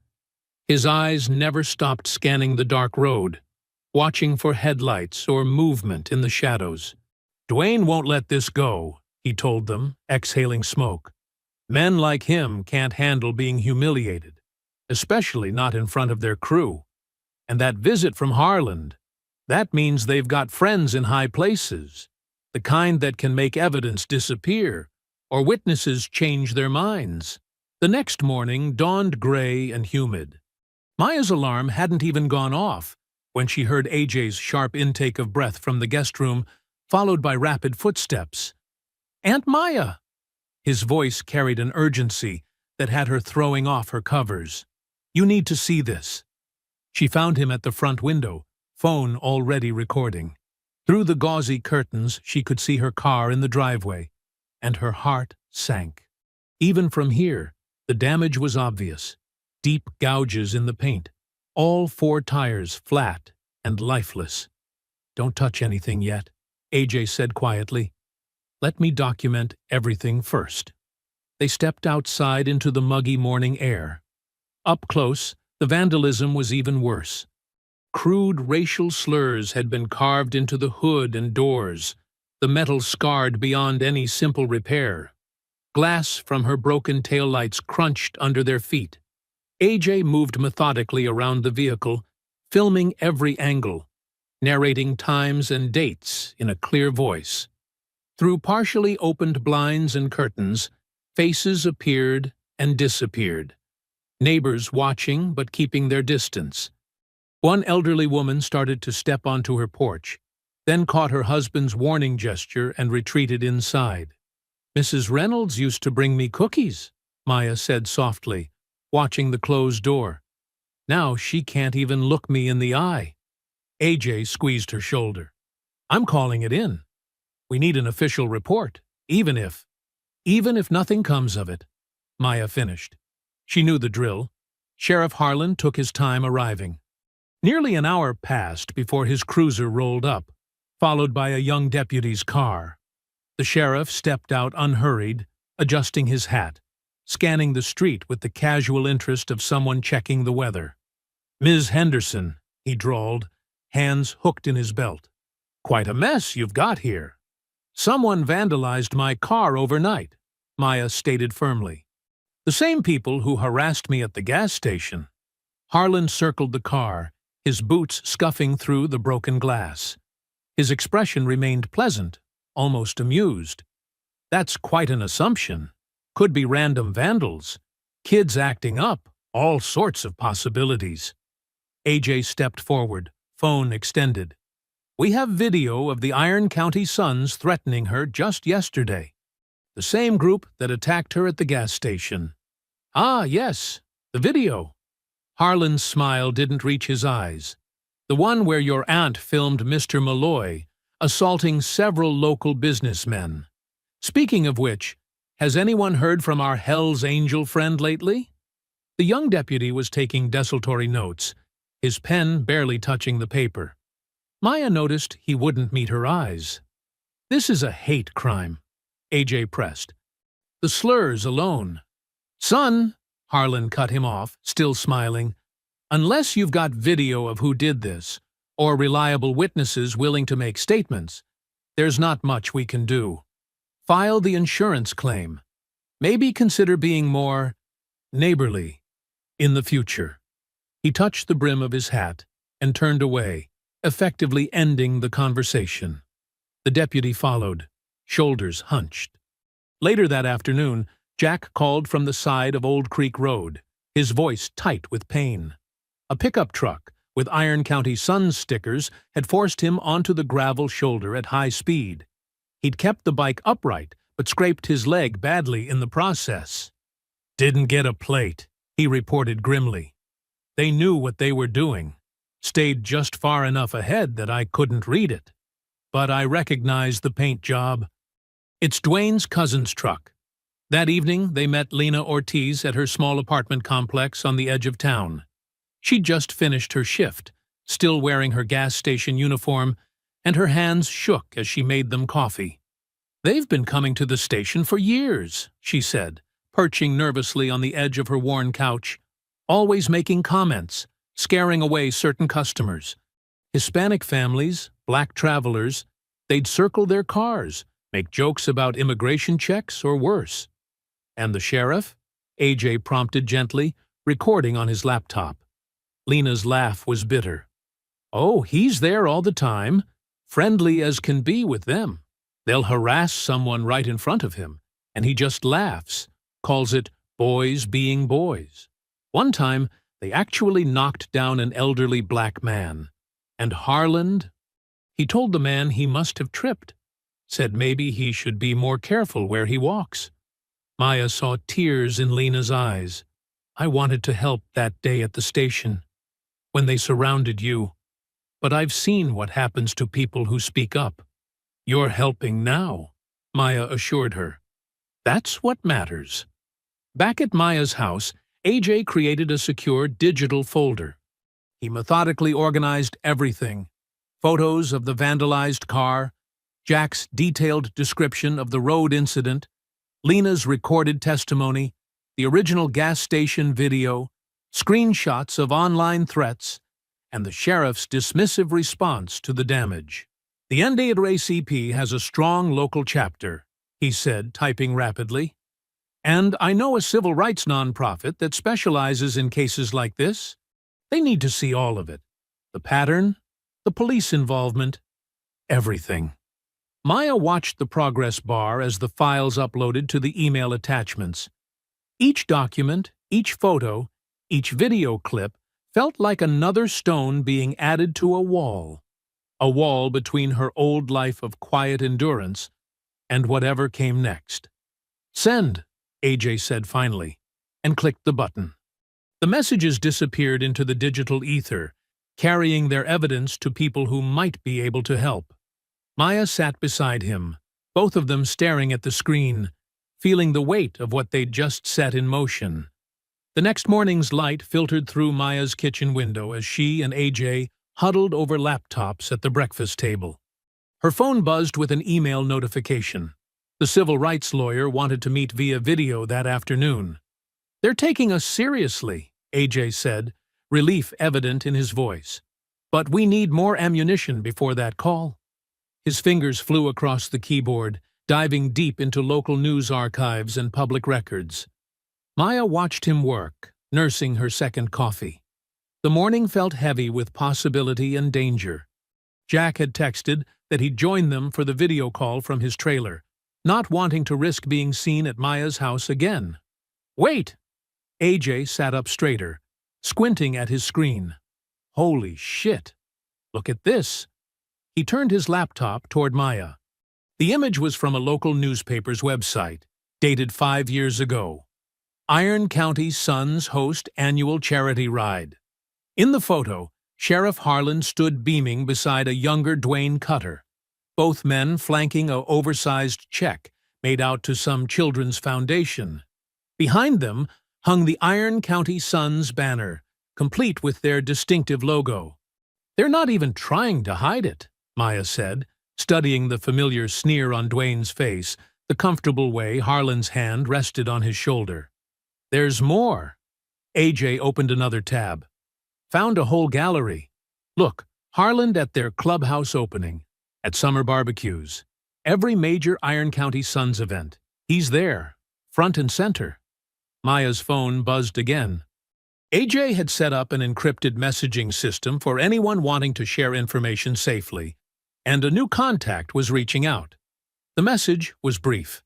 Speaker 1: His eyes never stopped scanning the dark road, watching for headlights or movement in the shadows. "Dwayne won't let this go," he told them, exhaling smoke. "Men like him can't handle being humiliated, especially not in front of their crew. And that visit from Harland, that means they've got friends in high places, the kind that can make evidence disappear or witnesses change their minds. The next morning dawned gray and humid. Maya's alarm hadn't even gone off when she heard AJ's sharp intake of breath from the guest room, followed by rapid footsteps. "Aunt Maya!" His voice carried an urgency that had her throwing off her covers. "You need to see this." She found him at the front window, phone already recording. Through the gauzy curtains she could see her car in the driveway, and her heart sank. Even from here, the damage was obvious. Deep gouges in the paint, all 4 tires flat and lifeless. "Don't touch anything yet," AJ said quietly. "Let me document everything first." They stepped outside into the muggy morning air. Up close, the vandalism was even worse. Crude racial slurs had been carved into the hood and doors, the metal scarred beyond any simple repair. Glass from her broken taillights crunched under their feet. AJ moved methodically around the vehicle, filming every angle, narrating times and dates in a clear voice. Through partially opened blinds and curtains, faces appeared and disappeared. Neighbors watching but keeping their distance. One elderly woman started to step onto her porch, then caught her husband's warning gesture and retreated inside. "Mrs. Reynolds used to bring me cookies," Maya said softly, watching the closed door. "Now she can't even look me in the eye." AJ squeezed her shoulder. "I'm calling it in. We need an official report, even if nothing comes of it," Maya finished. She knew the drill. Sheriff Harlan took his time arriving. Nearly an hour passed before his cruiser rolled up, followed by a young deputy's car. The sheriff stepped out unhurried, adjusting his hat, scanning the street with the casual interest of someone checking the weather. "Ms. Henderson," he drawled, hands hooked in his belt. "Quite a mess you've got here." "Someone vandalized my car overnight," Maya stated firmly. "The same people who harassed me at the gas station." Harlan circled the car, his boots scuffing through the broken glass. His expression remained pleasant, almost amused. "That's quite an assumption. Could be random vandals. Kids acting up, all sorts of possibilities." AJ stepped forward, phone extended. "We have video of the Iron County Suns threatening her just yesterday. The same group that attacked her at the gas station." "Ah, yes, the video." Harlan's smile didn't reach his eyes. "The one where your aunt filmed Mr. Malloy assaulting several local businessmen. Speaking of which, has anyone heard from our HELLS angel friend lately?" The young deputy was taking desultory notes, his pen barely touching the paper. Maya noticed he wouldn't meet her eyes. "This is a hate crime," AJ pressed. "The slurs alone." "Son," Harlan cut him off, still smiling, "unless you've got video of who did this, or reliable witnesses willing to make statements, there's not much we can do. File the insurance claim. Maybe consider being more neighborly in the future." He touched the brim of his hat and turned away, effectively ending the conversation. The deputy followed, shoulders hunched. Later that afternoon, Jack called from the side of Old Creek Road, his voice tight with pain. A pickup truck with Iron County Suns stickers had forced him onto the gravel shoulder at high speed. He'd kept the bike upright, but scraped his leg badly in the process. "Didn't get a plate," he reported grimly. "They knew what they were doing. Stayed just far enough ahead that I couldn't read it. But I recognized the paint job. It's Dwayne's cousin's truck." That evening, they met Lena Ortiz at her small apartment complex on the edge of town. She'd just finished her shift, still wearing her gas station uniform, and her hands shook as she made them coffee. "They've been coming to the station for years," she said, perching nervously on the edge of her worn couch, "always making comments, scaring away certain customers. Hispanic families, black travelers, they'd circle their cars, make jokes about immigration checks or worse." "And the sheriff?" AJ prompted gently, recording on his laptop. Lena's laugh was bitter. "Oh, he's there all the time, friendly as can be with them. They'll harass someone right in front of him, and he just laughs, calls it boys being boys. One time, they actually knocked down an elderly black man. And Harland? He told the man he must have tripped, said maybe he should be more careful where he walks. Maya saw tears in Lena's eyes. I wanted to help that day at the station, when they surrounded you. But I've seen what happens to people who speak up. You're helping now, Maya assured her. That's what matters. Back at Maya's house, AJ created a secure digital folder. He methodically organized everything: photos of the vandalized car, Jack's detailed description of the road incident, Lena's recorded testimony, the original gas station video, screenshots of online threats, and the sheriff's dismissive response to the damage. The NAACP has a strong local chapter, he said, typing rapidly. And I know a civil rights nonprofit that specializes in cases like this. They need to see all of it. The pattern, the police involvement, everything. Maya watched the progress bar as the files uploaded to the email attachments. Each document, each photo, each video clip felt like another stone being added to a wall between her old life of quiet endurance and whatever came next. Send, AJ said finally, and clicked the button. The messages disappeared into the digital ether, carrying their evidence to people who might be able to help. Maya sat beside him, both of them staring at the screen, feeling the weight of what they'd just set in motion. The next morning's light filtered through Maya's kitchen window as she and AJ huddled over laptops at the breakfast table. Her phone buzzed with an email notification. The civil rights lawyer wanted to meet via video that afternoon. They're taking us seriously, AJ said, relief evident in his voice. But we need more ammunition before that call. His fingers flew across the keyboard, diving deep into local news archives and public records. Maya watched him work, nursing her second coffee. The morning felt heavy with possibility and danger. Jack had texted that he'd join them for the video call from his trailer, not wanting to risk being seen at Maya's house again. Wait! AJ sat up straighter, squinting at his screen. Holy shit! Look at this! He turned his laptop toward Maya. The image was from a local newspaper's website, dated 5 years ago. Iron County Sons host annual charity ride. In the photo, Sheriff Harlan stood beaming beside a younger Dwayne Cutter, both men flanking a oversized check made out to some children's foundation. Behind them hung the Iron County Sons banner, complete with their distinctive logo. They're not even trying to hide it, Maya said, studying the familiar sneer on Dwayne's face, the comfortable way Harlan's hand rested on his shoulder. There's more. AJ opened another tab. Found a whole gallery. Look, Harlan at their clubhouse opening, at summer barbecues, every major Iron County Sons event. He's there, front and center. Maya's phone buzzed again. AJ had set up an encrypted messaging system for anyone wanting to share information safely, and a new contact was reaching out. The message was brief.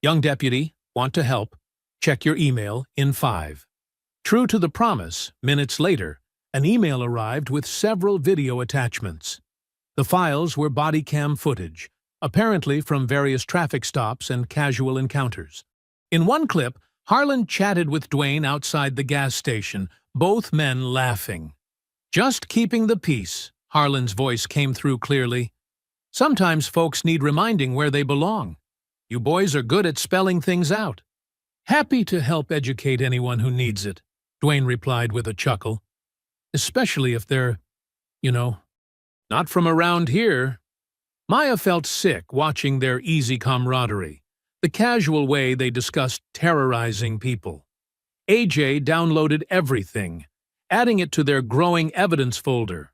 Speaker 1: Young deputy, want to help. Check your email in 5. True to the promise, minutes later, an email arrived with several video attachments. The files were body cam footage, apparently from various traffic stops and casual encounters. In one clip, Harlan chatted with Dwayne outside the gas station, both men laughing. Just keeping the peace, Harlan's voice came through clearly. Sometimes folks need reminding where they belong. You boys are good at spelling things out. Happy to help educate anyone who needs it, Dwayne replied with a chuckle. Especially if they're, not from around here. Maya felt sick watching their easy camaraderie, the casual way they discussed terrorizing people. AJ downloaded everything, adding it to their growing evidence folder.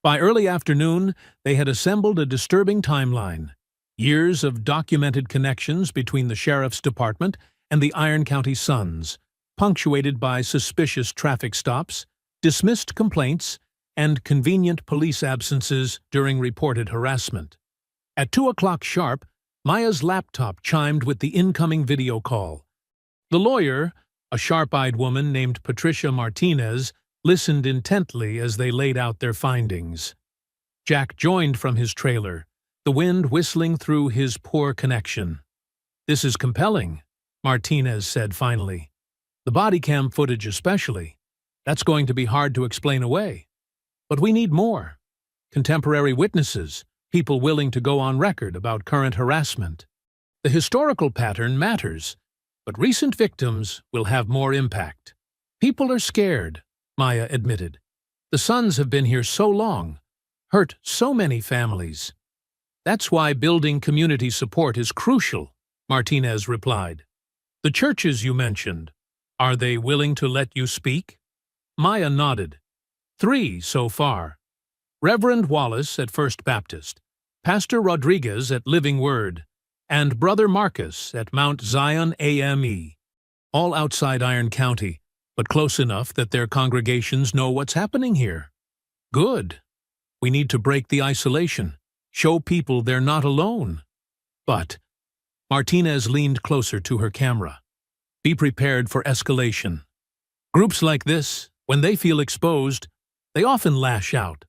Speaker 1: By early afternoon, they had assembled a disturbing timeline. Years of documented connections between the sheriff's department and the Iron County Sons, punctuated by suspicious traffic stops, dismissed complaints, and convenient police absences during reported harassment. At 2 o'clock sharp, Maya's laptop chimed with the incoming video call. The lawyer, A sharp-eyed woman named Patricia Martinez listened intently as they laid out their findings. Jack joined from his trailer, the wind whistling through his poor connection. "This is compelling," Martinez said finally. "The body cam footage especially. That's going to be hard to explain away. But we need more. Contemporary witnesses, people willing to go on record about current harassment. The historical pattern matters, but recent victims will have more impact." "People are scared," Maya admitted. "The Sons have been here so long, hurt so many families." "That's why building community support is crucial," Martinez replied. "The churches you mentioned, are they willing to let you speak?" Maya nodded. 3 so far. Reverend Wallace at First Baptist, Pastor Rodriguez at Living Word, and Brother Marcus at Mount Zion AME. All outside Iron County, but close enough that their congregations know what's happening here. Good. We need to break the isolation, show people they're not alone. But Martinez leaned closer to her camera. "Be prepared for escalation. Groups like this, when they feel exposed, they often lash out.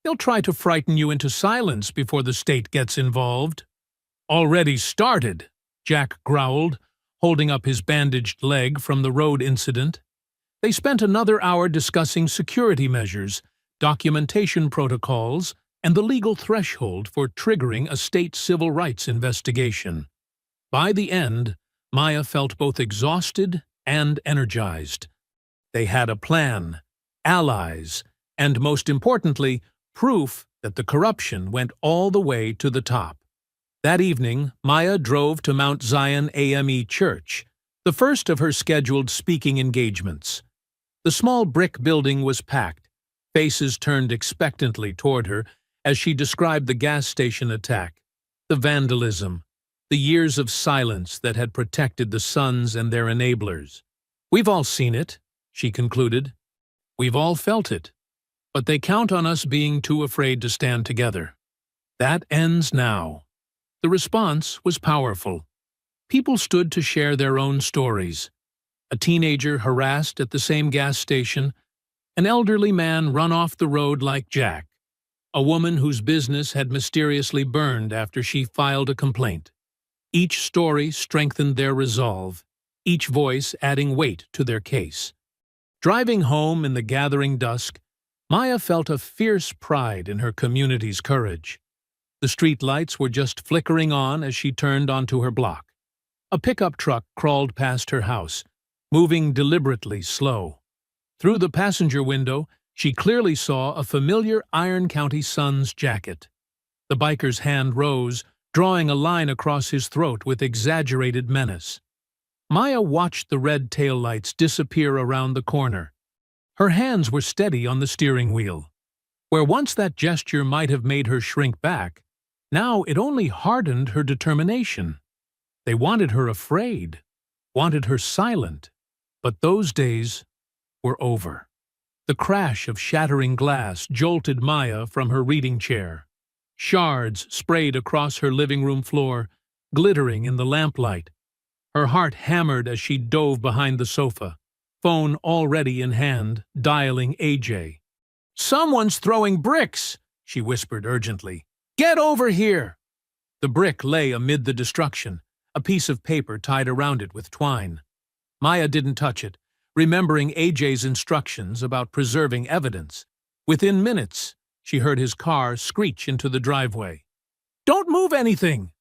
Speaker 1: They'll try to frighten you into silence before the state gets involved." "Already started," Jack growled, holding up his bandaged leg from the road incident. They spent another hour discussing security measures, documentation protocols, and the legal threshold for triggering a state civil rights investigation. By the end, Maya felt both exhausted and energized. They had a plan, allies, and most importantly, proof that the corruption went all the way to the top. That evening, Maya drove to Mount Zion AME Church, the first of her scheduled speaking engagements. The small brick building was packed, faces turned expectantly toward her as she described the gas station attack, the vandalism, the years of silence that had protected the Sons and their enablers. "We've all seen it," she concluded. "We've all felt it. But they count on us being too afraid to stand together. That ends now." The response was powerful. People stood to share their own stories. A teenager harassed at the same gas station, an elderly man run off the road like Jack, a woman whose business had mysteriously burned after she filed a complaint. Each story strengthened their resolve, each voice adding weight to their case. Driving home in the gathering dusk, Maya felt a fierce pride in her community's courage. The street lights were just flickering on as she turned onto her block. A pickup truck crawled past her house, moving deliberately slow. Through the passenger window, she clearly saw a familiar Iron County Sons jacket. The biker's hand rose, drawing a line across his throat with exaggerated menace. Maya watched the red taillights disappear around the corner. Her hands were steady on the steering wheel. Where once that gesture might have made her shrink back, now it only hardened her determination. They wanted her afraid, wanted her silent, but those days were over. The crash of shattering glass jolted Maya from her reading chair. Shards sprayed across her living room floor, glittering in the lamplight. Her heart hammered as she dove behind the sofa, phone already in hand, dialing AJ. "Someone's throwing bricks," she whispered urgently. "Get over here!" The brick lay amid the destruction, a piece of paper tied around it with twine. Maya didn't touch it, remembering AJ's instructions about preserving evidence. Within minutes, she heard his car screech into the driveway. "Don't move anything!"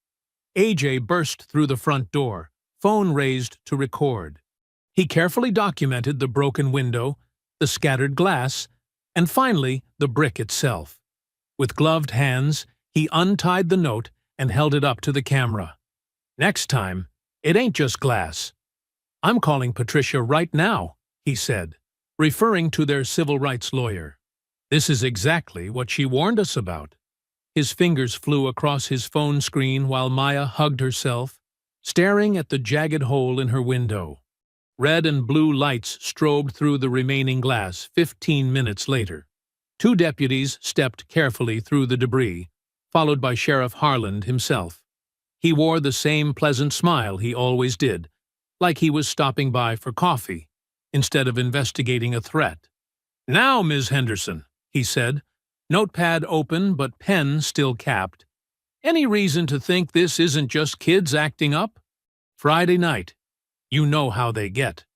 Speaker 1: AJ burst through the front door, phone raised to record. He carefully documented the broken window, the scattered glass, and finally the brick itself. With gloved hands, he untied the note and held it up to the camera. "Next time, it ain't just glass. I'm calling Patricia right now," he said, referring to their civil rights lawyer. "This is exactly what she warned us about." His fingers flew across his phone screen while Maya hugged herself, staring at the jagged hole in her window. Red and blue lights strobed through the remaining glass 15 minutes later. 2 deputies stepped carefully through the debris, followed by Sheriff Harland himself. He wore the same pleasant smile he always did, like he was stopping by for coffee, instead of investigating a threat. "Now, Ms. Henderson," he said, notepad open but pen still capped. "Any reason to think this isn't just kids acting up? Friday night. You know how they get."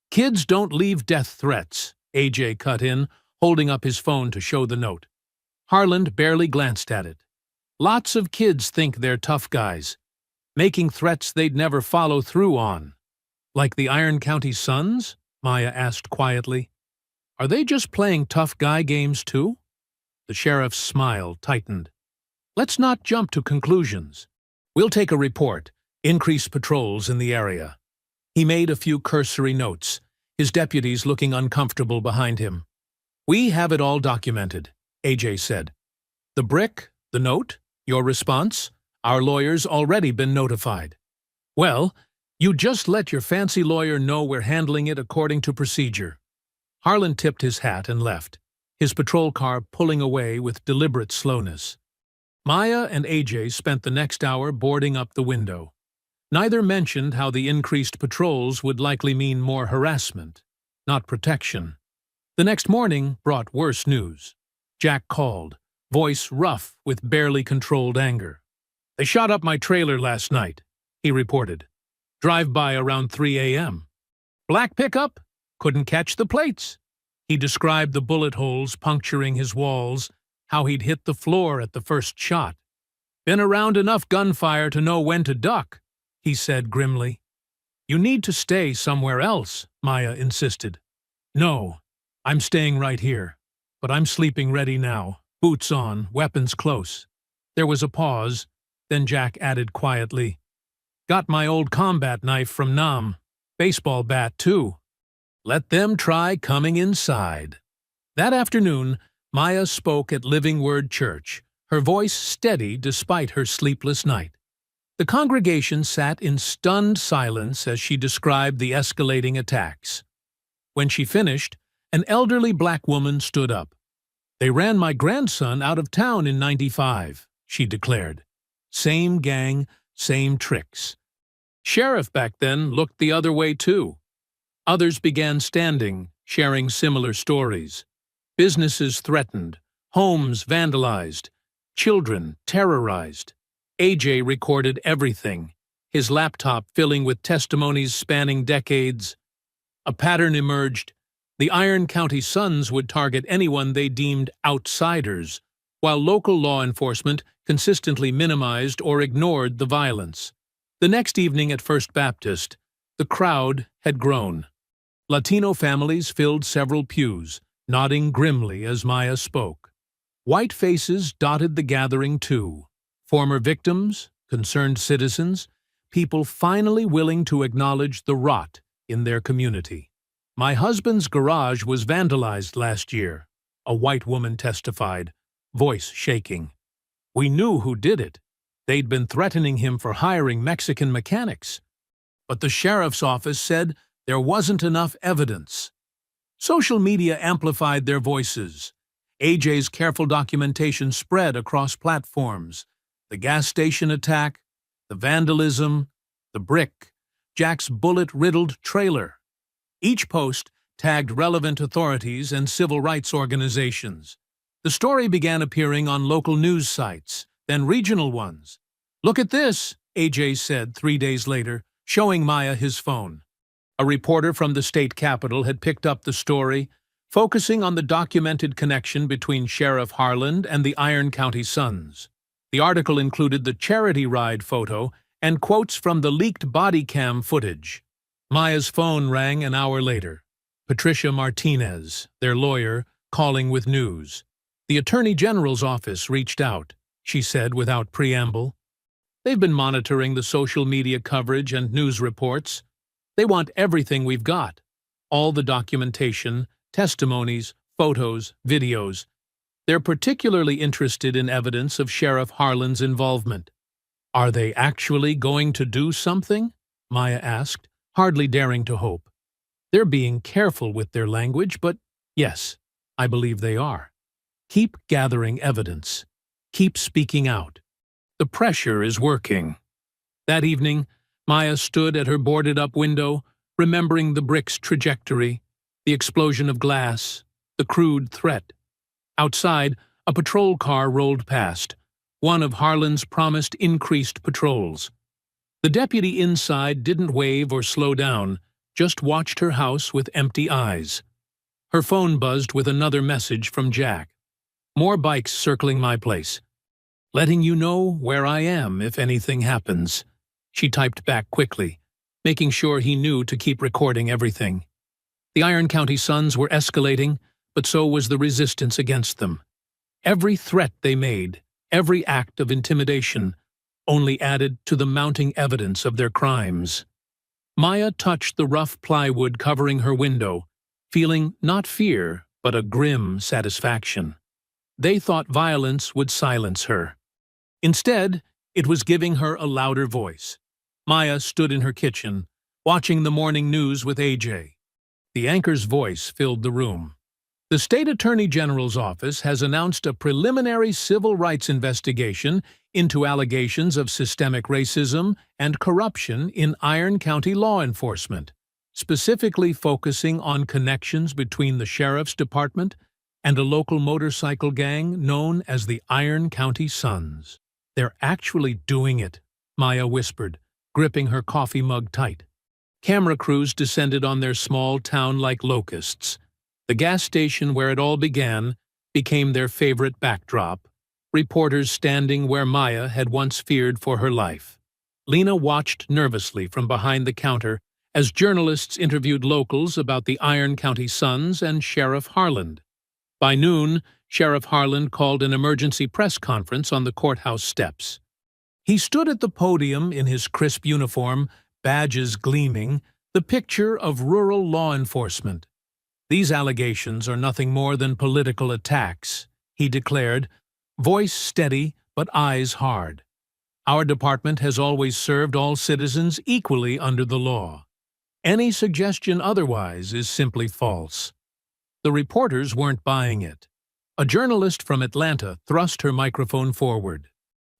Speaker 1: "Kids don't leave death threats," AJ cut in, holding up his phone to show the note. Harland barely glanced at it. "Lots of kids think they're tough guys, making threats they'd never follow through on." "Like the Iron County Suns?" Maya asked quietly. "Are they just playing tough guy games too?" The sheriff's smile tightened. "Let's not jump to conclusions. We'll take a report, increase patrols in the area." He made a few cursory notes, his deputies looking uncomfortable behind him. "We have it all documented," AJ said. "The brick, the note, your response, our lawyer's already been notified." "Well, you just let your fancy lawyer know we're handling it according to procedure." Harlan tipped his hat and left, his patrol car pulling away with deliberate slowness. Maya and AJ spent the next hour boarding up the window. Neither mentioned how the increased patrols would likely mean more harassment, not protection. The next morning brought worse news. Jack called, voice rough with barely controlled anger. "They shot up my trailer last night," he reported. "Drive-by around 3 a.m. Black pickup? Couldn't catch the plates." He described the bullet holes puncturing his walls, how he'd hit the floor at the first shot. "Been around enough gunfire to know when to duck," he said grimly. "You need to stay somewhere else," Maya insisted. "No, I'm staying right here, but I'm sleeping ready now, boots on, weapons close." There was a pause, then Jack added quietly, "Got my old combat knife from Nam, baseball bat too. Let them try coming inside." That afternoon, Maya spoke at Living Word Church, her voice steady despite her sleepless night. The congregation sat in stunned silence as she described the escalating attacks. When she finished, an elderly black woman stood up. "They ran my grandson out of town in '95, she declared. "Same gang, same tricks." Sheriff back then looked the other way too. Others began standing, sharing similar stories. Businesses threatened, homes vandalized, children terrorized. AJ recorded everything, his laptop filling with testimonies spanning decades. A pattern emerged. The Iron County Suns would target anyone they deemed outsiders, while local law enforcement consistently minimized or ignored the violence. The next evening at First Baptist, the crowd had grown. Latino families filled several pews, nodding grimly as Maya spoke. White faces dotted the gathering too. Former victims, concerned citizens, people finally willing to acknowledge the rot in their community. "My husband's garage was vandalized last year," a white woman testified, voice shaking. "We knew who did it. They'd been threatening him for hiring Mexican mechanics. But the sheriff's office said there wasn't enough evidence." Social media amplified their voices. AJ's careful documentation spread across platforms. The gas station attack, the vandalism, the brick, Jack's bullet-riddled trailer. Each post tagged relevant authorities and civil rights organizations. The story began appearing on local news sites, then regional ones. "Look at this," AJ said 3 days later, showing Maya his phone. A reporter from the state capitol had picked up the story, focusing on the documented connection between Sheriff Harland and the Iron County Suns. The article included the charity ride photo and quotes from the leaked body cam footage. Maya's phone rang an hour later. Patricia Martinez, their lawyer, calling with news. "The Attorney General's office reached out," she said without preamble. "They've been monitoring the social media coverage and news reports. They want everything we've got. All the documentation, testimonies, photos, videos. They're particularly interested in evidence of Sheriff Harland's involvement." "Are they actually going to do something?" Maya asked, hardly daring to hope. "They're being careful with their language, but yes, I believe they are. Keep gathering evidence. Keep speaking out. The pressure is working." That evening, Maya stood at her boarded-up window, remembering the brick's trajectory, the explosion of glass, the crude threat. Outside, a patrol car rolled past, one of Harlan's promised increased patrols. The deputy inside didn't wave or slow down, just watched her house with empty eyes. Her phone buzzed with another message from Jack. "More bikes circling my place. Letting you know where I am if anything happens." She typed back quickly, making sure he knew to keep recording everything. The Iron County Suns were escalating, but so was the resistance against them. Every threat they made, every act of intimidation, only added to the mounting evidence of their crimes. Maya touched the rough plywood covering her window, feeling not fear, but a grim satisfaction. They thought violence would silence her. Instead, it was giving her a louder voice. Maya stood in her kitchen, watching the morning news with AJ. The anchor's voice filled the room. The State Attorney General's office has announced a preliminary civil rights investigation into allegations of systemic racism and corruption in Iron County law enforcement, specifically focusing on connections between the Sheriff's Department and a local motorcycle gang known as the Iron County Suns. "They're actually doing it," Maya whispered, gripping her coffee mug tight. Camera crews descended on their small town like locusts. The gas station where it all began became their favorite backdrop, reporters standing where Maya had once feared for her life. Lena watched nervously from behind the counter as journalists interviewed locals about the Iron County Suns and Sheriff Harland. By noon, Sheriff Harland called an emergency press conference on the courthouse steps. He stood at the podium in his crisp uniform, badges gleaming, the picture of rural law enforcement. "These allegations are nothing more than political attacks," he declared, voice steady but eyes hard. "Our department has always served all citizens equally under the law. Any suggestion otherwise is simply false." The reporters weren't buying it. A journalist from Atlanta thrust her microphone forward.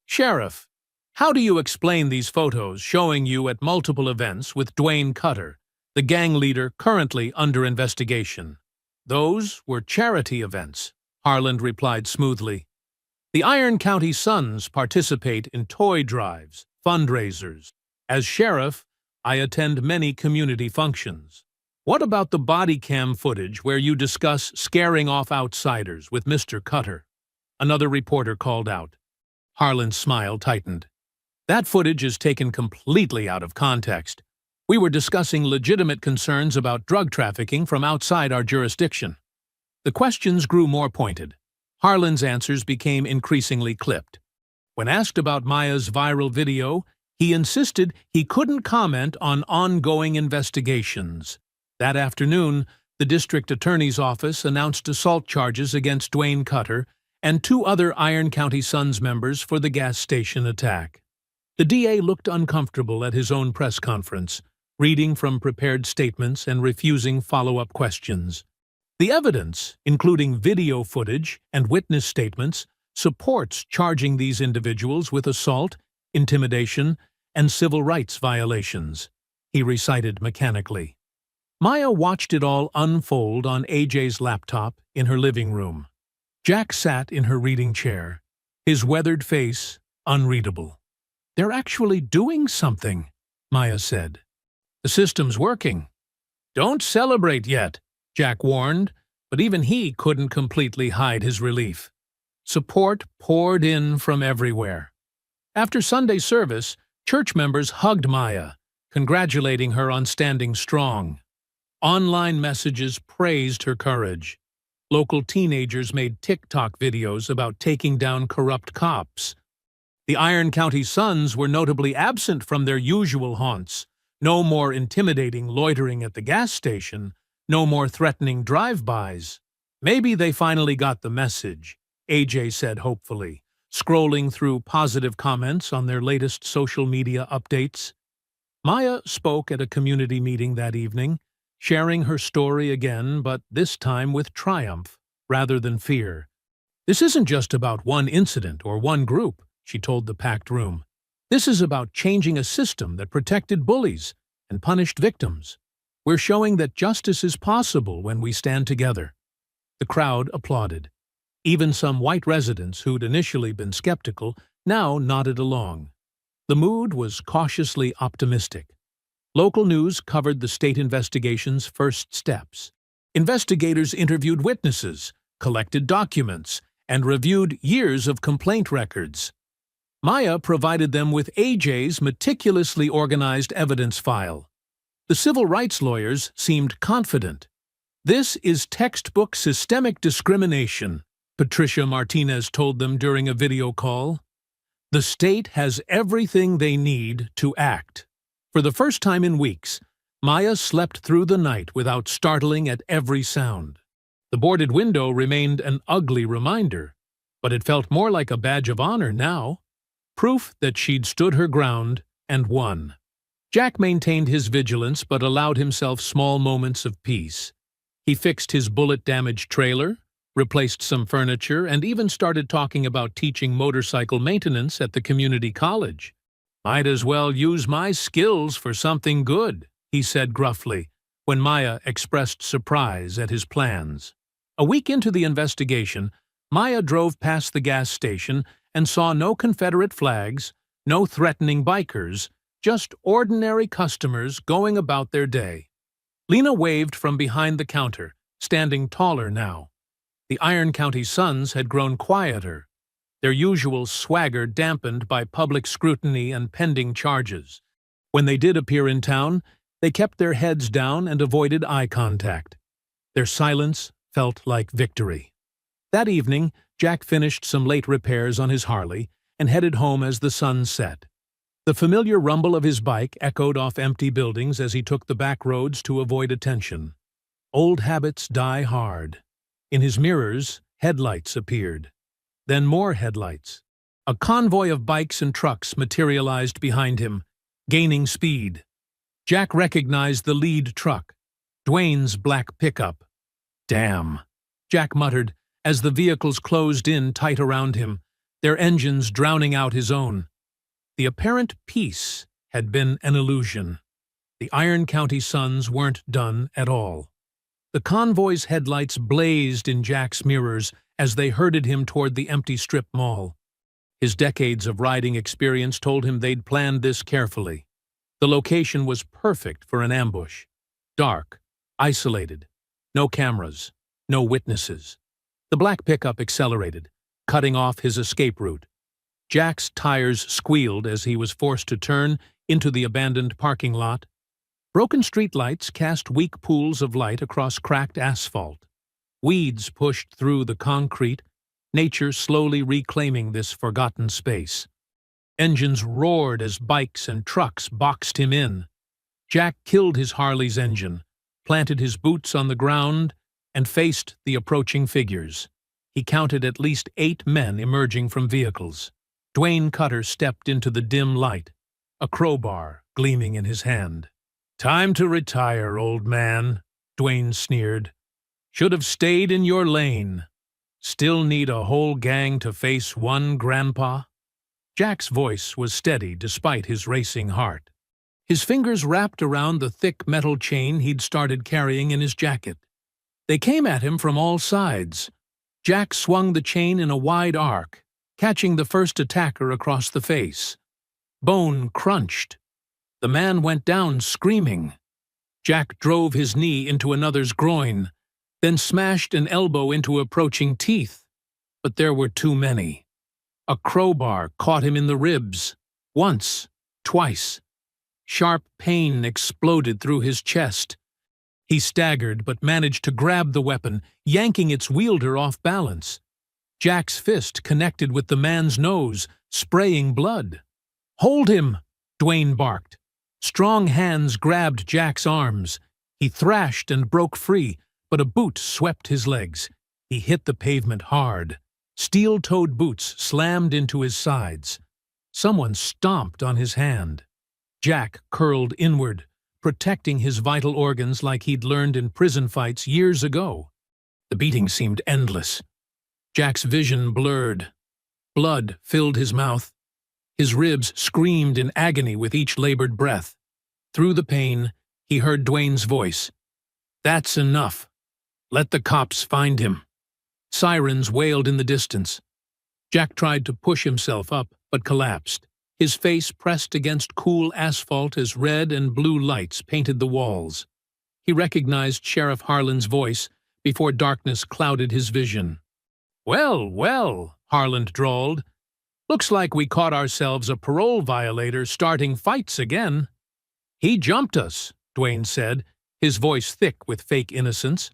Speaker 1: "Sheriff, how do you explain these photos showing you at multiple events with Dwayne Cutter, the gang leader currently under investigation?" "Those were charity events," Harland replied smoothly. "The Iron County Suns participate in toy drives, fundraisers. As sheriff, I attend many community functions. What about the body cam footage where you discuss scaring off outsiders with Mr. Cutter?" Another reporter called out. Harland's smile tightened. "That footage is taken completely out of context. We were discussing legitimate concerns about drug trafficking from outside our jurisdiction." The questions grew more pointed. Harland's answers became increasingly clipped. When asked about Maya's viral video, he insisted he couldn't comment on ongoing investigations. That afternoon, the district attorney's office announced assault charges against Dwayne Cutter and 2 other Iron County Suns members for the gas station attack. The DA looked uncomfortable at his own press conference, reading from prepared statements and refusing follow-up questions. The evidence, including video footage and witness statements, supports charging these individuals with assault, intimidation, and civil rights violations, he recited mechanically. Maya watched it all unfold on AJ's laptop in her living room. Jack sat in her reading chair, his weathered face unreadable. "They're actually doing something," Maya said. "The system's working." "Don't celebrate yet," Jack warned, but even he couldn't completely hide his relief. Support poured in from everywhere. After Sunday service, church members hugged Maya, congratulating her on standing strong. Online messages praised her courage. Local teenagers made TikTok videos about taking down corrupt cops. The Iron County Suns were notably absent from their usual haunts. No more intimidating loitering at the gas station, no more threatening drive-bys. "Maybe they finally got the message," AJ said hopefully, scrolling through positive comments on their latest social media updates. Maya spoke at a community meeting that evening, sharing her story again, but this time with triumph rather than fear. "This isn't just about one incident or one group," she told the packed room. This is about changing a system that protected bullies and punished victims. We're showing that justice is possible when we stand together." The crowd applauded. Even some white residents who'd initially been skeptical now nodded along. The mood was cautiously optimistic. Local news covered the state investigation's first steps. Investigators interviewed witnesses, collected documents, and reviewed years of complaint records. Maya provided them with AJ's meticulously organized evidence file. The civil rights lawyers seemed confident. "This is textbook systemic discrimination," Patricia Martinez told them during a video call. "The state has everything they need to act." For the first time in weeks, Maya slept through the night without startling at every sound. The boarded window remained an ugly reminder, but it felt more like a badge of honor now. Proof that she'd stood her ground and won. Jack maintained his vigilance but allowed himself small moments of peace. He fixed his bullet-damaged trailer, replaced some furniture, and even started talking about teaching motorcycle maintenance at the community college. "Might as well use my skills for something good," he said gruffly, when Maya expressed surprise at his plans. A week into the investigation, Maya drove past the gas station and saw no Confederate flags, no threatening bikers, just ordinary customers going about their day. Lena waved from behind the counter, standing taller now. The Iron County Suns had grown quieter, their usual swagger dampened by public scrutiny and pending charges. When they did appear in town, they kept their heads down and avoided eye contact. Their silence felt like victory. That evening, Jack finished some late repairs on his Harley and headed home as the sun set. The familiar rumble of his bike echoed off empty buildings as he took the back roads to avoid attention. Old habits die hard. In his mirrors, headlights appeared. Then more headlights. A convoy of bikes and trucks materialized behind him, gaining speed. Jack recognized the lead truck, Dwayne's black pickup. "Damn," Jack muttered as the vehicles closed in tight around him, their engines drowning out his own. The apparent peace had been an illusion. The Iron County Suns weren't done at all. The convoy's headlights blazed in Jack's mirrors as they herded him toward the empty strip mall. His decades of riding experience told him they'd planned this carefully. The location was perfect for an ambush. Dark, isolated, no cameras, no witnesses. The black pickup accelerated, cutting off his escape route. Jack's tires squealed as he was forced to turn into the abandoned parking lot. Broken streetlights cast weak pools of light across cracked asphalt. Weeds pushed through the concrete, nature slowly reclaiming this forgotten space. Engines roared as bikes and trucks boxed him in. Jack killed his Harley's engine, planted his boots on the ground, and faced the approaching figures. He counted at least 8 men emerging from vehicles. Dwayne Cutter stepped into the dim light, a crowbar gleaming in his hand. "Time to retire, old man," Dwayne sneered. "Should have stayed in your lane. Still need a whole gang to face one grandpa?" Jack's voice was steady despite his racing heart. His fingers wrapped around the thick metal chain he'd started carrying in his jacket. They came at him from all sides. Jack swung the chain in a wide arc, catching the first attacker across the face. Bone crunched. The man went down screaming. Jack drove his knee into another's groin, then smashed an elbow into approaching teeth. But there were too many. A crowbar caught him in the ribs. Once, twice. Sharp pain exploded through his chest. He staggered but managed to grab the weapon, yanking its wielder off balance. Jack's fist connected with the man's nose, spraying blood. "Hold him!" Dwayne barked. Strong hands grabbed Jack's arms. He thrashed and broke free, but a boot swept his legs. He hit the pavement hard. Steel-toed boots slammed into his sides. Someone stomped on his hand. Jack curled inward, protecting his vital organs like he'd learned in prison fights years ago. The beating seemed endless. Jack's vision blurred. Blood filled his mouth. His ribs screamed in agony with each labored breath. Through the pain, he heard Dwayne's voice. "That's enough. Let the cops find him." Sirens wailed in the distance. Jack tried to push himself up, but collapsed. His face pressed against cool asphalt as red and blue lights painted the walls. He recognized Sheriff Harlan's voice before darkness clouded his vision. "Well, well," Harlan drawled. "Looks like we caught ourselves a parole violator starting fights again." "He jumped us," Dwayne said, his voice thick with fake innocence.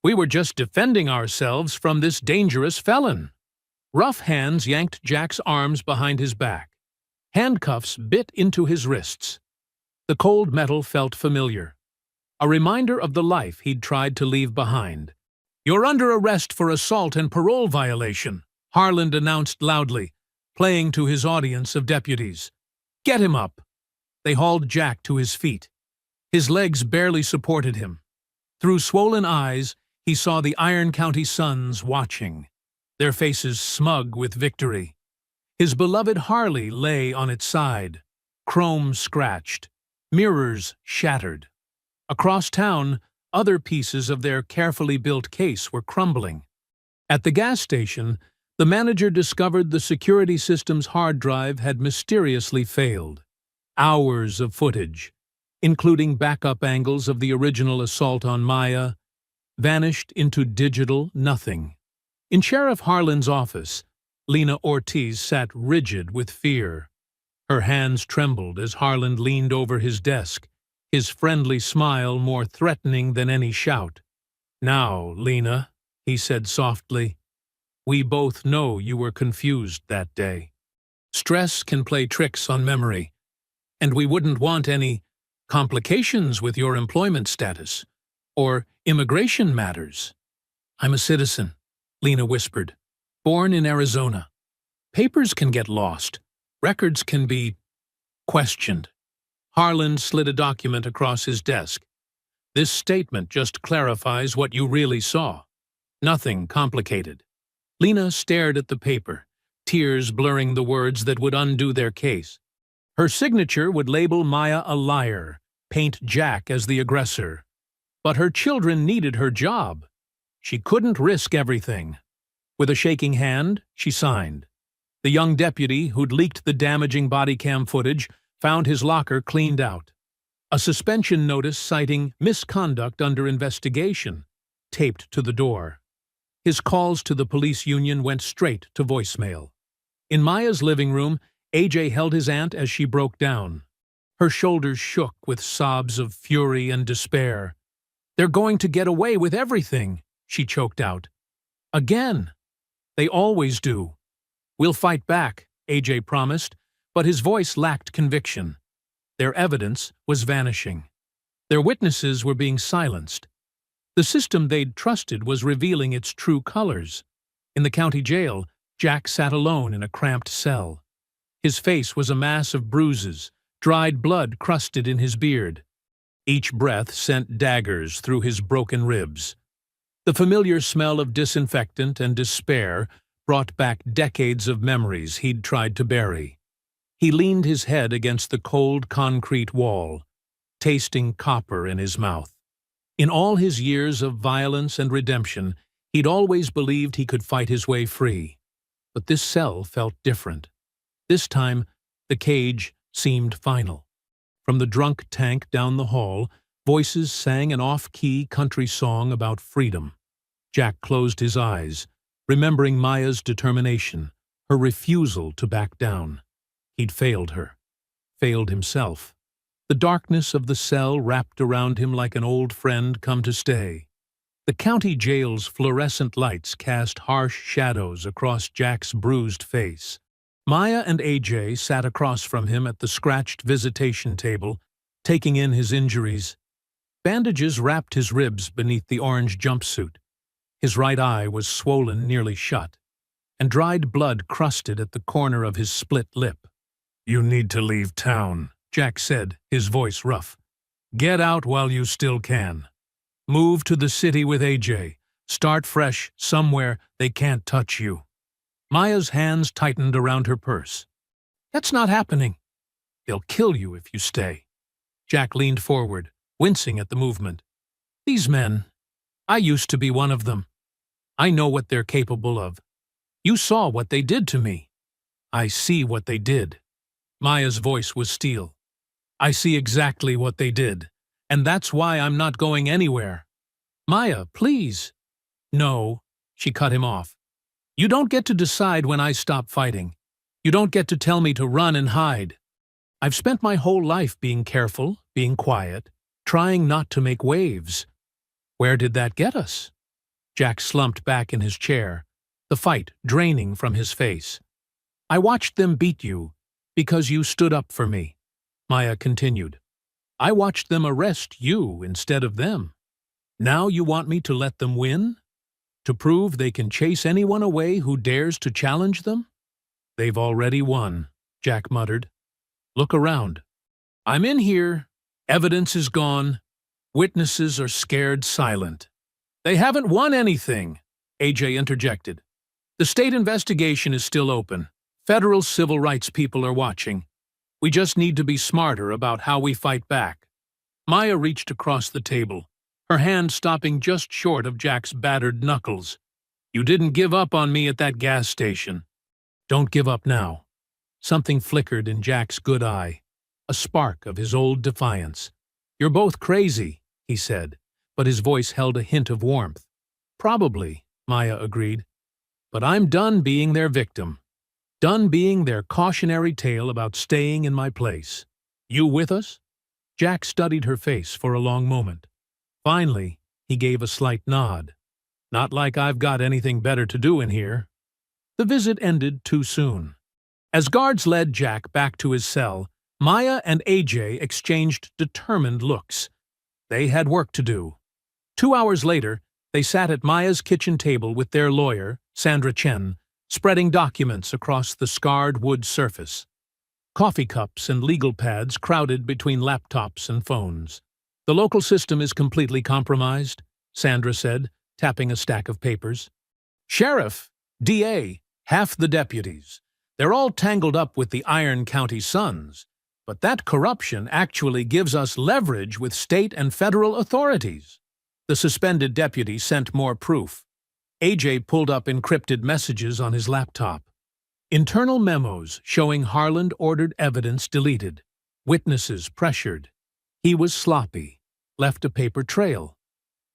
Speaker 1: "We were just defending ourselves from this dangerous felon." Rough hands yanked Jack's arms behind his back. Handcuffs bit into his wrists. The cold metal felt familiar, a reminder of the life he'd tried to leave behind. "You're under arrest for assault and parole violation," Harlan announced loudly, playing to his audience of deputies. "Get him up." They hauled Jack to his feet. His legs barely supported him. Through swollen eyes, he saw the Iron County Suns watching, their faces smug with victory. His beloved Harley lay on its side, chrome scratched, mirrors shattered. Across town, other pieces of their carefully built case were crumbling. At the gas station, the manager discovered the security system's hard drive had mysteriously failed. Hours of footage, including backup angles of the original assault on Maya, vanished into digital nothing. In Sheriff Harlan's office, Lena Ortiz sat rigid with fear. Her hands trembled as Harlan leaned over his desk, his friendly smile more threatening than any shout. "Now, Lena," he said softly, "we both know you were confused that day. Stress can play tricks on memory, and we wouldn't want any complications with your employment status or immigration matters." "I'm a citizen," Lena whispered. "Born in Arizona. Papers can get lost. Records can be questioned." Harlan slid a document across his desk. "This statement just clarifies what you really saw. Nothing complicated." Lena stared at the paper, tears blurring the words that would undo their case. Her signature would label Maya a liar, paint Jack as the aggressor. But her children needed her job. She couldn't risk everything. With a shaking hand, she signed. The young deputy who'd leaked the damaging body cam footage found his locker cleaned out. A suspension notice citing misconduct under investigation taped to the door. His calls to the police union went straight to voicemail. In Maya's living room, AJ held his aunt as she broke down. Her shoulders shook with sobs of fury and despair. "They're going to get away with everything," she choked out. "Again. They always do." "We'll fight back," AJ promised, but his voice lacked conviction. Their evidence was vanishing. Their witnesses were being silenced. The system they'd trusted was revealing its true colors. In the county jail, Jack sat alone in a cramped cell. His face was a mass of bruises, dried blood crusted in his beard. Each breath sent daggers through his broken ribs. The familiar smell of disinfectant and despair brought back decades of memories he'd tried to bury. He leaned his head against the cold concrete wall, tasting copper in his mouth. In all his years of violence and redemption, he'd always believed he could fight his way free. But this cell felt different. This time, the cage seemed final. From the drunk tank down the hall, voices sang an off-key country song about freedom. Jack closed his eyes, remembering Maya's determination, her refusal to back down. He'd failed her, failed himself. The darkness of the cell wrapped around him like an old friend come to stay. The county jail's fluorescent lights cast harsh shadows across Jack's bruised face. Maya and AJ sat across from him at the scratched visitation table, taking in his injuries. Bandages wrapped his ribs beneath the orange jumpsuit. His right eye was swollen nearly shut, and dried blood crusted at the corner of his split lip. "You need to leave town," Jack said, his voice rough. "Get out while you still can. Move to the city with AJ. Start fresh somewhere they can't touch you." Maya's hands tightened around her purse. That's not happening. They'll kill you if you stay. Jack leaned forward, wincing at the movement. These men, I used to be one of them. I know what they're capable of. You saw what they did to me. I see what they did. Maya's voice was steel. I see exactly what they did, and that's why I'm not going anywhere. Maya, please. No, she cut him off. You don't get to decide when I stop fighting. You don't get to tell me to run and hide. I've spent my whole life being careful, being quiet, trying not to make waves. Where did that get us? Jack slumped back in his chair, the fight draining from his face. I watched them beat you because you stood up for me, Maya continued. I watched them arrest you instead of them. Now you want me to let them win? To prove they can chase anyone away who dares to challenge them? They've already won, Jack muttered. Look around. I'm in here. Evidence is gone. Witnesses are scared silent. They haven't won anything, AJ interjected. The state investigation is still open. Federal civil rights people are watching. We just need to be smarter about how we fight back. Maya reached across the table, her hand stopping just short of Jack's battered knuckles. You didn't give up on me at that gas station. Don't give up now. Something flickered in Jack's good eye, a spark of his old defiance. You're both crazy, he said, but his voice held a hint of warmth. Probably, Maya agreed. But I'm done being their victim. Done being their cautionary tale about staying in my place. You with us? Jack studied her face for a long moment. Finally, he gave a slight nod. Not like I've got anything better to do in here. The visit ended too soon. As guards led Jack back to his cell, Maya and AJ exchanged determined looks. They had work to do. 2 hours later, they sat at Maya's kitchen table with their lawyer, Sandra Chen, spreading documents across the scarred wood surface. Coffee cups and legal pads crowded between laptops and phones. The local system is completely compromised, Sandra said, tapping a stack of papers. Sheriff, DA, half the deputies. They're all tangled up with the Iron County Suns, but that corruption actually gives us leverage with state and federal authorities. The suspended deputy sent more proof. AJ pulled up encrypted messages on his laptop. Internal memos showing Harland ordered evidence deleted. Witnesses pressured. He was sloppy. Left a paper trail.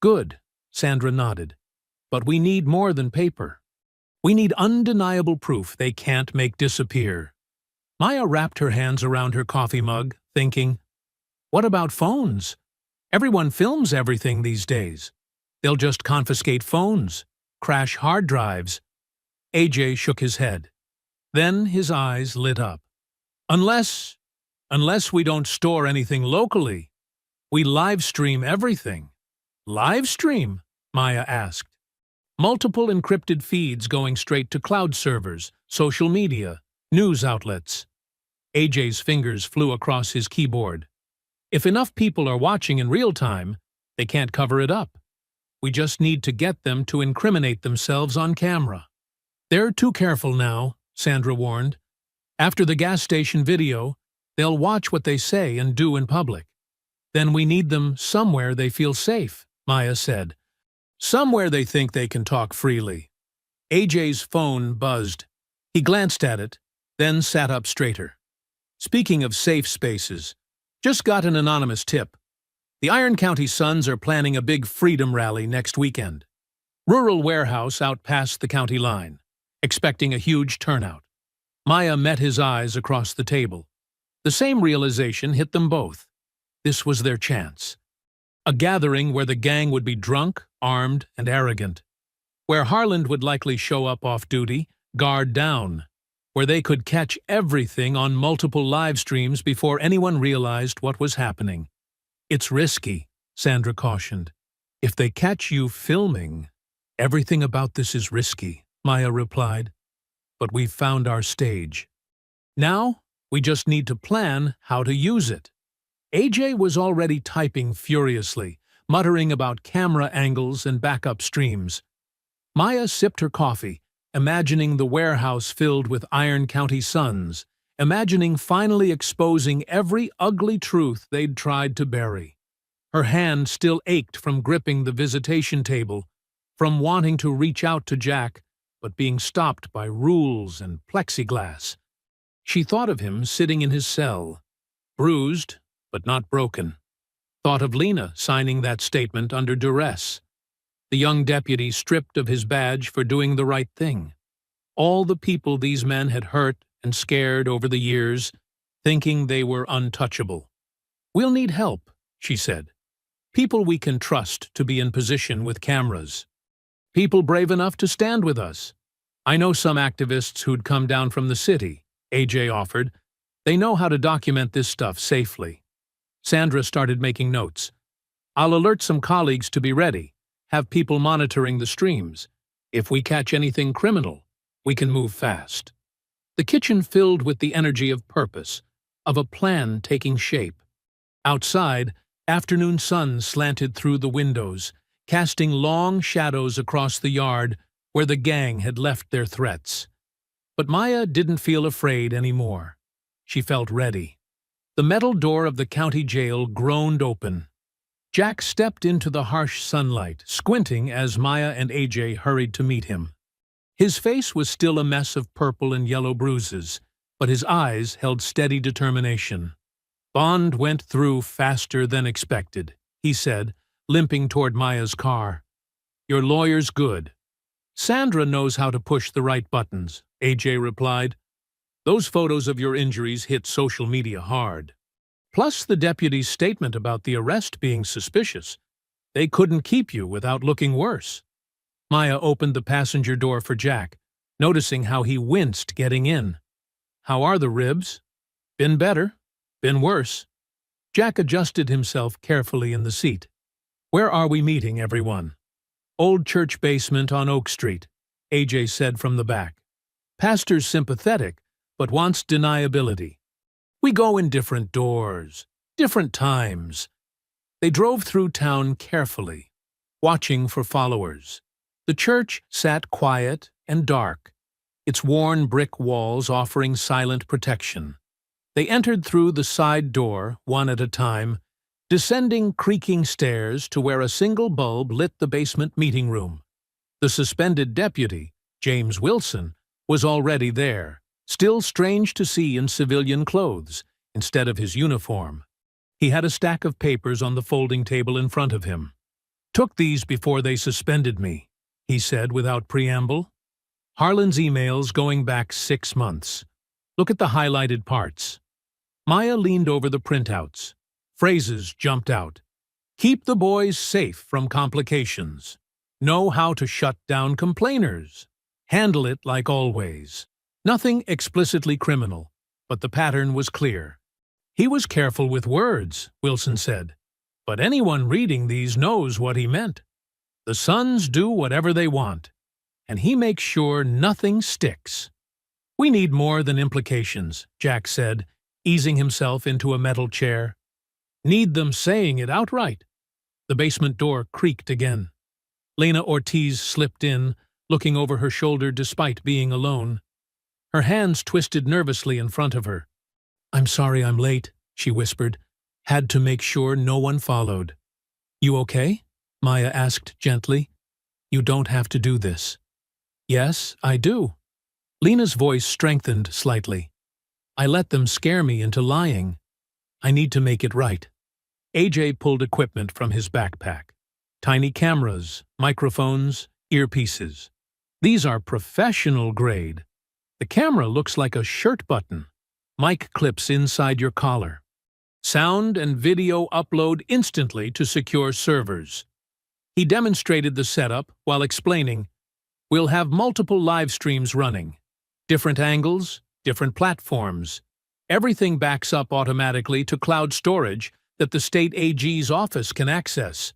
Speaker 1: Good, Sandra nodded. But we need more than paper. We need undeniable proof they can't make disappear. Maya wrapped her hands around her coffee mug, thinking, what about phones? Everyone films everything these days. They'll just confiscate phones, crash hard drives. AJ shook his head. Then his eyes lit up. Unless we don't store anything locally. We live stream everything. Live stream? Maya asked. Multiple encrypted feeds going straight to cloud servers, social media, news outlets. AJ's fingers flew across his keyboard. If enough people are watching in real time, they can't cover it up. We just need to get them to incriminate themselves on camera. They're too careful now, Sandra warned. After the gas station video, they'll watch what they say and do in public. Then we need them somewhere they feel safe, Maya said. Somewhere they think they can talk freely. AJ's phone buzzed. He glanced at it, then sat up straighter. Speaking of safe spaces, just got an anonymous tip. The Iron County Suns are planning a big freedom rally next weekend. Rural warehouse out past the county line, expecting a huge turnout. Maya met his eyes across the table. The same realization hit them both. This was their chance. A gathering where the gang would be drunk, armed, and arrogant. Where Harland would likely show up off duty, guard down. Where they could catch everything on multiple live streams before anyone realized what was happening. It's risky, Sandra cautioned. If they catch you filming, everything about this is risky, Maya replied. But we've found our stage. Now, we just need to plan how to use it. AJ was already typing furiously, muttering about camera angles and backup streams. Maya sipped her coffee, imagining the warehouse filled with Iron County Suns, imagining finally exposing every ugly truth they'd tried to bury. Her hand still ached from gripping the visitation table, from wanting to reach out to Jack, but being stopped by rules and plexiglass. She thought of him sitting in his cell, bruised but not broken. Thought of Lena signing that statement under duress. The young deputy stripped of his badge for doing the right thing. All the people these men had hurt and scared over the years, thinking they were untouchable. "We'll need help," she said. "People we can trust to be in position with cameras. People brave enough to stand with us. I know some activists who'd come down from the city," AJ offered. "They know how to document this stuff safely." Sandra started making notes. "I'll alert some colleagues to be ready, have people monitoring the streams. If we catch anything criminal, we can move fast." The kitchen filled with the energy of purpose, of a plan taking shape. Outside, afternoon sun slanted through the windows, casting long shadows across the yard where the gang had left their threats. But Maya didn't feel afraid anymore. She felt ready. The metal door of the county jail groaned open. Jack stepped into the harsh sunlight, squinting as Maya and AJ hurried to meet him. His face was still a mess of purple and yellow bruises, but his eyes held steady determination. "Bond went through faster than expected," he said, limping toward Maya's car. "Your lawyer's good." "Sandra knows how to push the right buttons," AJ replied. "Those photos of your injuries hit social media hard. Plus the deputy's statement about the arrest being suspicious. They couldn't keep you without looking worse." Maya opened the passenger door for Jack, noticing how he winced getting in. "How are the ribs?" "Been better. Been worse." Jack adjusted himself carefully in the seat. "Where are we meeting, everyone?" "Old church basement on Oak Street," AJ said from the back. "Pastor's sympathetic, but wants deniability. We go in different doors, different times." They drove through town carefully, watching for followers. The church sat quiet and dark, its worn brick walls offering silent protection. They entered through the side door, one at a time, descending creaking stairs to where a single bulb lit the basement meeting room. The suspended deputy, James Wilson, was already there, still strange to see in civilian clothes instead of his uniform. He had a stack of papers on the folding table in front of him. "Took these before they suspended me," he said without preamble. "Harlan's emails going back 6 months. Look at the highlighted parts." Maya leaned over the printouts. Phrases jumped out. "Keep the boys safe from complications. Know how to shut down complainers. Handle it like always." Nothing explicitly criminal, but the pattern was clear. "He was careful with words," Wilson said. "But anyone reading these knows what he meant. The sons do whatever they want, and he makes sure nothing sticks." "We need more than implications," Jack said, easing himself into a metal chair. "Need them saying it outright." The basement door creaked again. Lena Ortiz slipped in, looking over her shoulder despite being alone. Her hands twisted nervously in front of her. "I'm sorry I'm late," she whispered. "Had to make sure no one followed." "You okay?" Maya asked gently. "You don't have to do this." "Yes, I do." Lena's voice strengthened slightly. "I let them scare me into lying. I need to make it right." AJ pulled equipment from his backpack. Tiny cameras, microphones, earpieces. "These are professional grade. The camera looks like a shirt button. Mic clips inside your collar. Sound and video upload instantly to secure servers." He demonstrated the setup while explaining, "We'll have multiple live streams running. Different angles, different platforms. Everything backs up automatically to cloud storage that the state AG's office can access.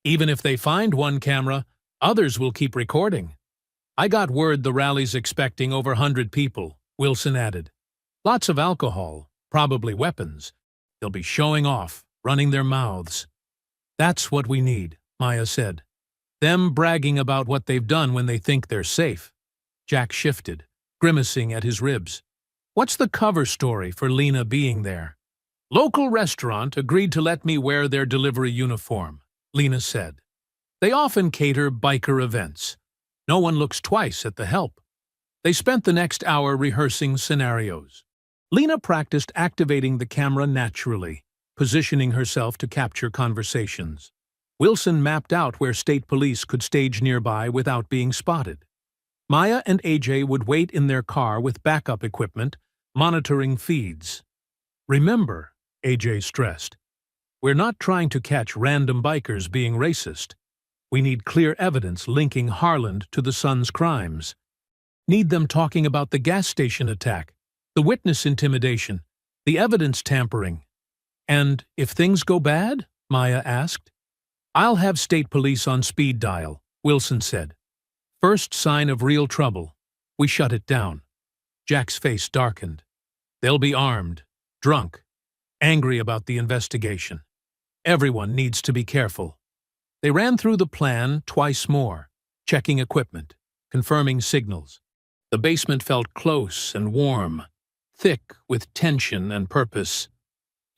Speaker 1: Even if they find one camera, others will keep recording." "I got word the rally's expecting over 100 people," Wilson added. "Lots of alcohol, probably weapons. They'll be showing off, running their mouths." "That's what we need," Maya said. "Them bragging about what they've done when they think they're safe." Jack shifted, grimacing at his ribs. What's the cover story for Lena being there? Local restaurant agreed to let me wear their delivery uniform, Lena said. They often cater biker events. No one looks twice at the help. They spent the next hour rehearsing scenarios. Lena practiced activating the camera naturally, positioning herself to capture conversations. Wilson mapped out where state police could stage nearby without being spotted. Maya and AJ would wait in their car with backup equipment, monitoring feeds. Remember, AJ stressed, we're not trying to catch random bikers being racist. We need clear evidence linking Harland to the son's crimes. Need them talking about the gas station attack, the witness intimidation, the evidence tampering. And if things go bad? Maya asked. I'll have state police on speed dial, Wilson said. First sign of real trouble, we shut it down. Jack's face darkened. They'll be armed, drunk, angry about the investigation. Everyone needs to be careful. They ran through the plan twice more, checking equipment, confirming signals. The basement felt close and warm, thick with tension and purpose.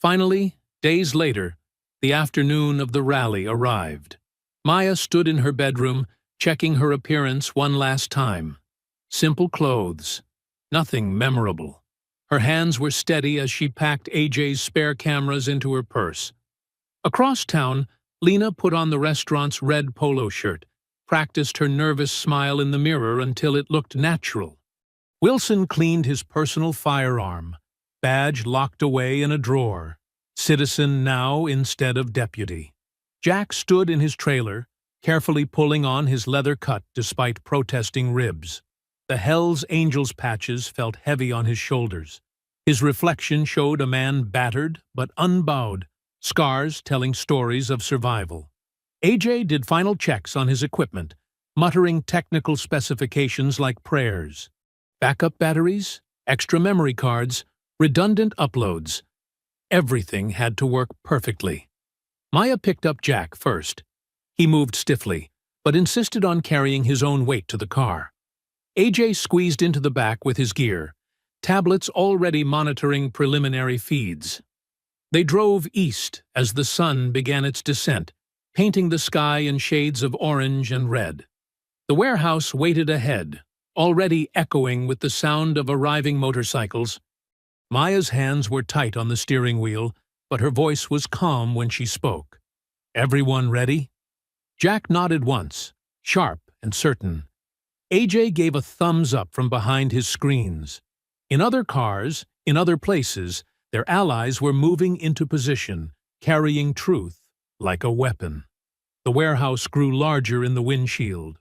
Speaker 1: Finally, days later, the afternoon of the rally arrived. Maya stood in her bedroom, checking her appearance one last time. Simple clothes, nothing memorable. Her hands were steady as she packed AJ's spare cameras into her purse. Across town, Lena put on the restaurant's red polo shirt, practiced her nervous smile in the mirror until it looked natural. Wilson cleaned his personal firearm, badge locked away in a drawer. Citizen now instead of deputy. Jack stood in his trailer, carefully pulling on his leather cut despite protesting ribs. The HELLS Angels patches felt heavy on his shoulders. His reflection showed a man battered but unbowed, scars telling stories of survival. AJ did final checks on his equipment, muttering technical specifications like prayers. Backup batteries, extra memory cards, redundant uploads. Everything had to work perfectly. Maya picked up Jack first. He moved stiffly, but insisted on carrying his own weight to the car. AJ squeezed into the back with his gear, tablets already monitoring preliminary feeds. They drove east as the sun began its descent, painting the sky in shades of orange and red. The warehouse waited ahead, already echoing with the sound of arriving motorcycles. Maya's hands were tight on the steering wheel, but her voice was calm when she spoke. Everyone ready? Jack nodded once, sharp and certain. AJ gave a thumbs up from behind his screens. In other cars, in other places, their allies were moving into position, carrying truth like a weapon. The warehouse grew larger in the windshield.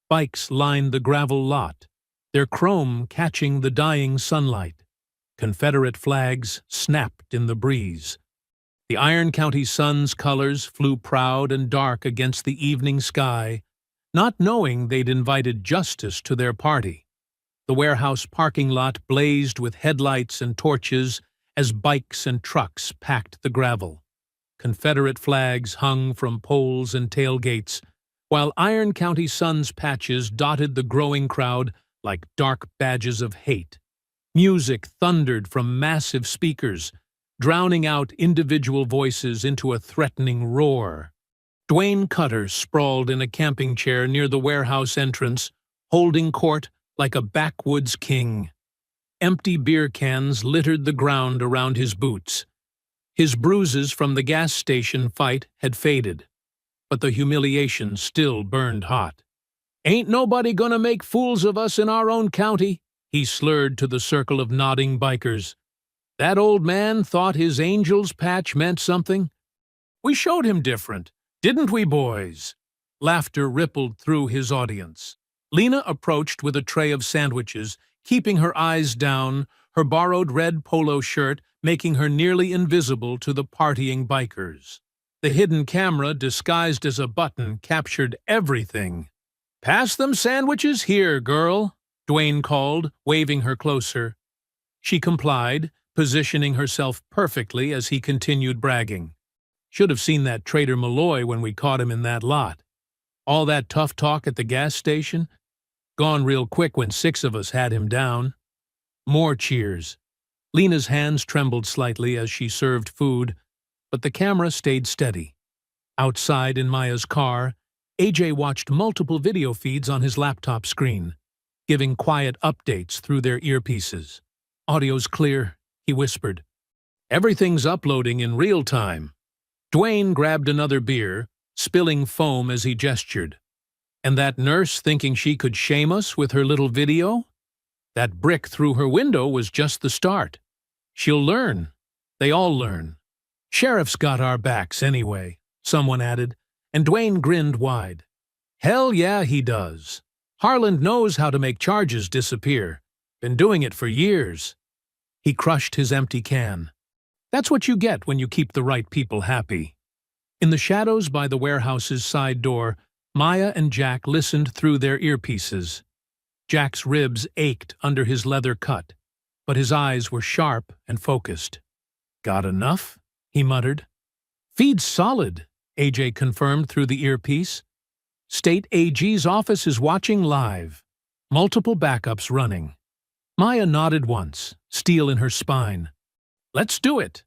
Speaker 1: Bikes lined the gravel lot, their chrome catching the dying sunlight. Confederate flags snapped in the breeze. The Iron County sun's colors flew proud and dark against the evening sky, not knowing they'd invited justice to their party. The warehouse parking lot blazed with headlights and torches as bikes and trucks packed the gravel. Confederate flags hung from poles and tailgates, while Iron County sun's patches dotted the growing crowd like dark badges of hate. Music thundered from massive speakers, drowning out individual voices into a threatening roar. Dwayne Cutter sprawled in a camping chair near the warehouse entrance, holding court like a backwoods king. Empty beer cans littered the ground around his boots. His bruises from the gas station fight had faded, but the humiliation still burned hot. "Ain't nobody gonna make fools of us in our own county," he slurred to the circle of nodding bikers. "That old man thought his Angels patch meant something. We showed him different, didn't we, boys?" Laughter rippled through his audience. Lena approached with a tray of sandwiches, keeping her eyes down, her borrowed red polo shirt making her nearly invisible to the partying bikers. The hidden camera, disguised as a button, captured everything. "Pass them sandwiches here, girl," Dwayne called, waving her closer. She complied, positioning herself perfectly as he continued bragging. "Should have seen that Trader Malloy when we caught him in that lot. All that tough talk at the gas station? Gone real quick when 6 of us had him down." More cheers. Lena's hands trembled slightly as she served food, but the camera stayed steady. Outside in Maya's car, AJ watched multiple video feeds on his laptop screen, giving quiet updates through their earpieces. "Audio's clear," he whispered. "Everything's uploading in real time." Dwayne grabbed another beer, spilling foam as he gestured. "And that nurse thinking she could shame us with her little video? That brick through her window was just the start. She'll learn. They all learn. Sheriff's got our backs anyway," someone added, and Dwayne grinned wide. "Hell yeah, he does. Harland knows how to make charges disappear. Been doing it for years." He crushed his empty can. "That's what you get when you keep the right people happy." In the shadows by the warehouse's side door, Maya and Jack listened through their earpieces. Jack's ribs ached under his leather cut, but his eyes were sharp and focused. "Got enough?" he muttered. "Feed's solid," AJ confirmed through the earpiece. "State AG's office is watching live. Multiple backups running." Maya nodded once, steel in her spine. "Let's do it."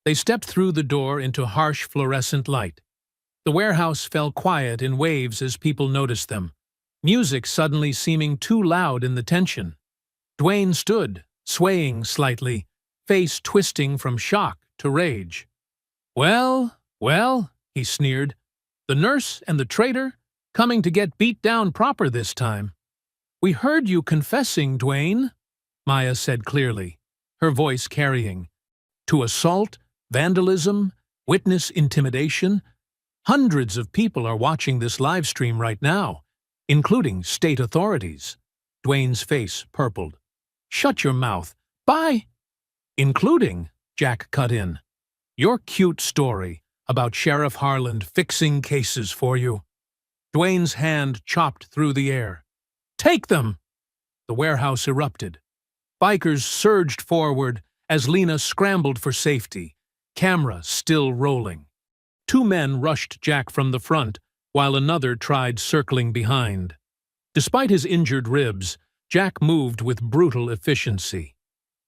Speaker 1: They stepped through the door into harsh fluorescent light. The warehouse fell quiet in waves as people noticed them, music suddenly seeming too loud in the tension. Dwayne stood, swaying slightly, face twisting from shock to rage. Well, he sneered. "The nurse and the traitor, coming to get beat down proper this time." "We heard you confessing, Dwayne," Maya said clearly, her voice carrying. "To assault, vandalism, witness intimidation. Hundreds of people are watching this live stream right now, including state authorities." Dwayne's face purpled. "Shut your mouth. Bye." "Including," Jack cut in, "your cute story about Sheriff Harland fixing cases for you." Dwayne's hand chopped through the air. "Take them!" The warehouse erupted. Bikers surged forward as Lena scrambled for safety, camera still rolling. Two men rushed Jack from the front, while another tried circling behind. Despite his injured ribs, Jack moved with brutal efficiency.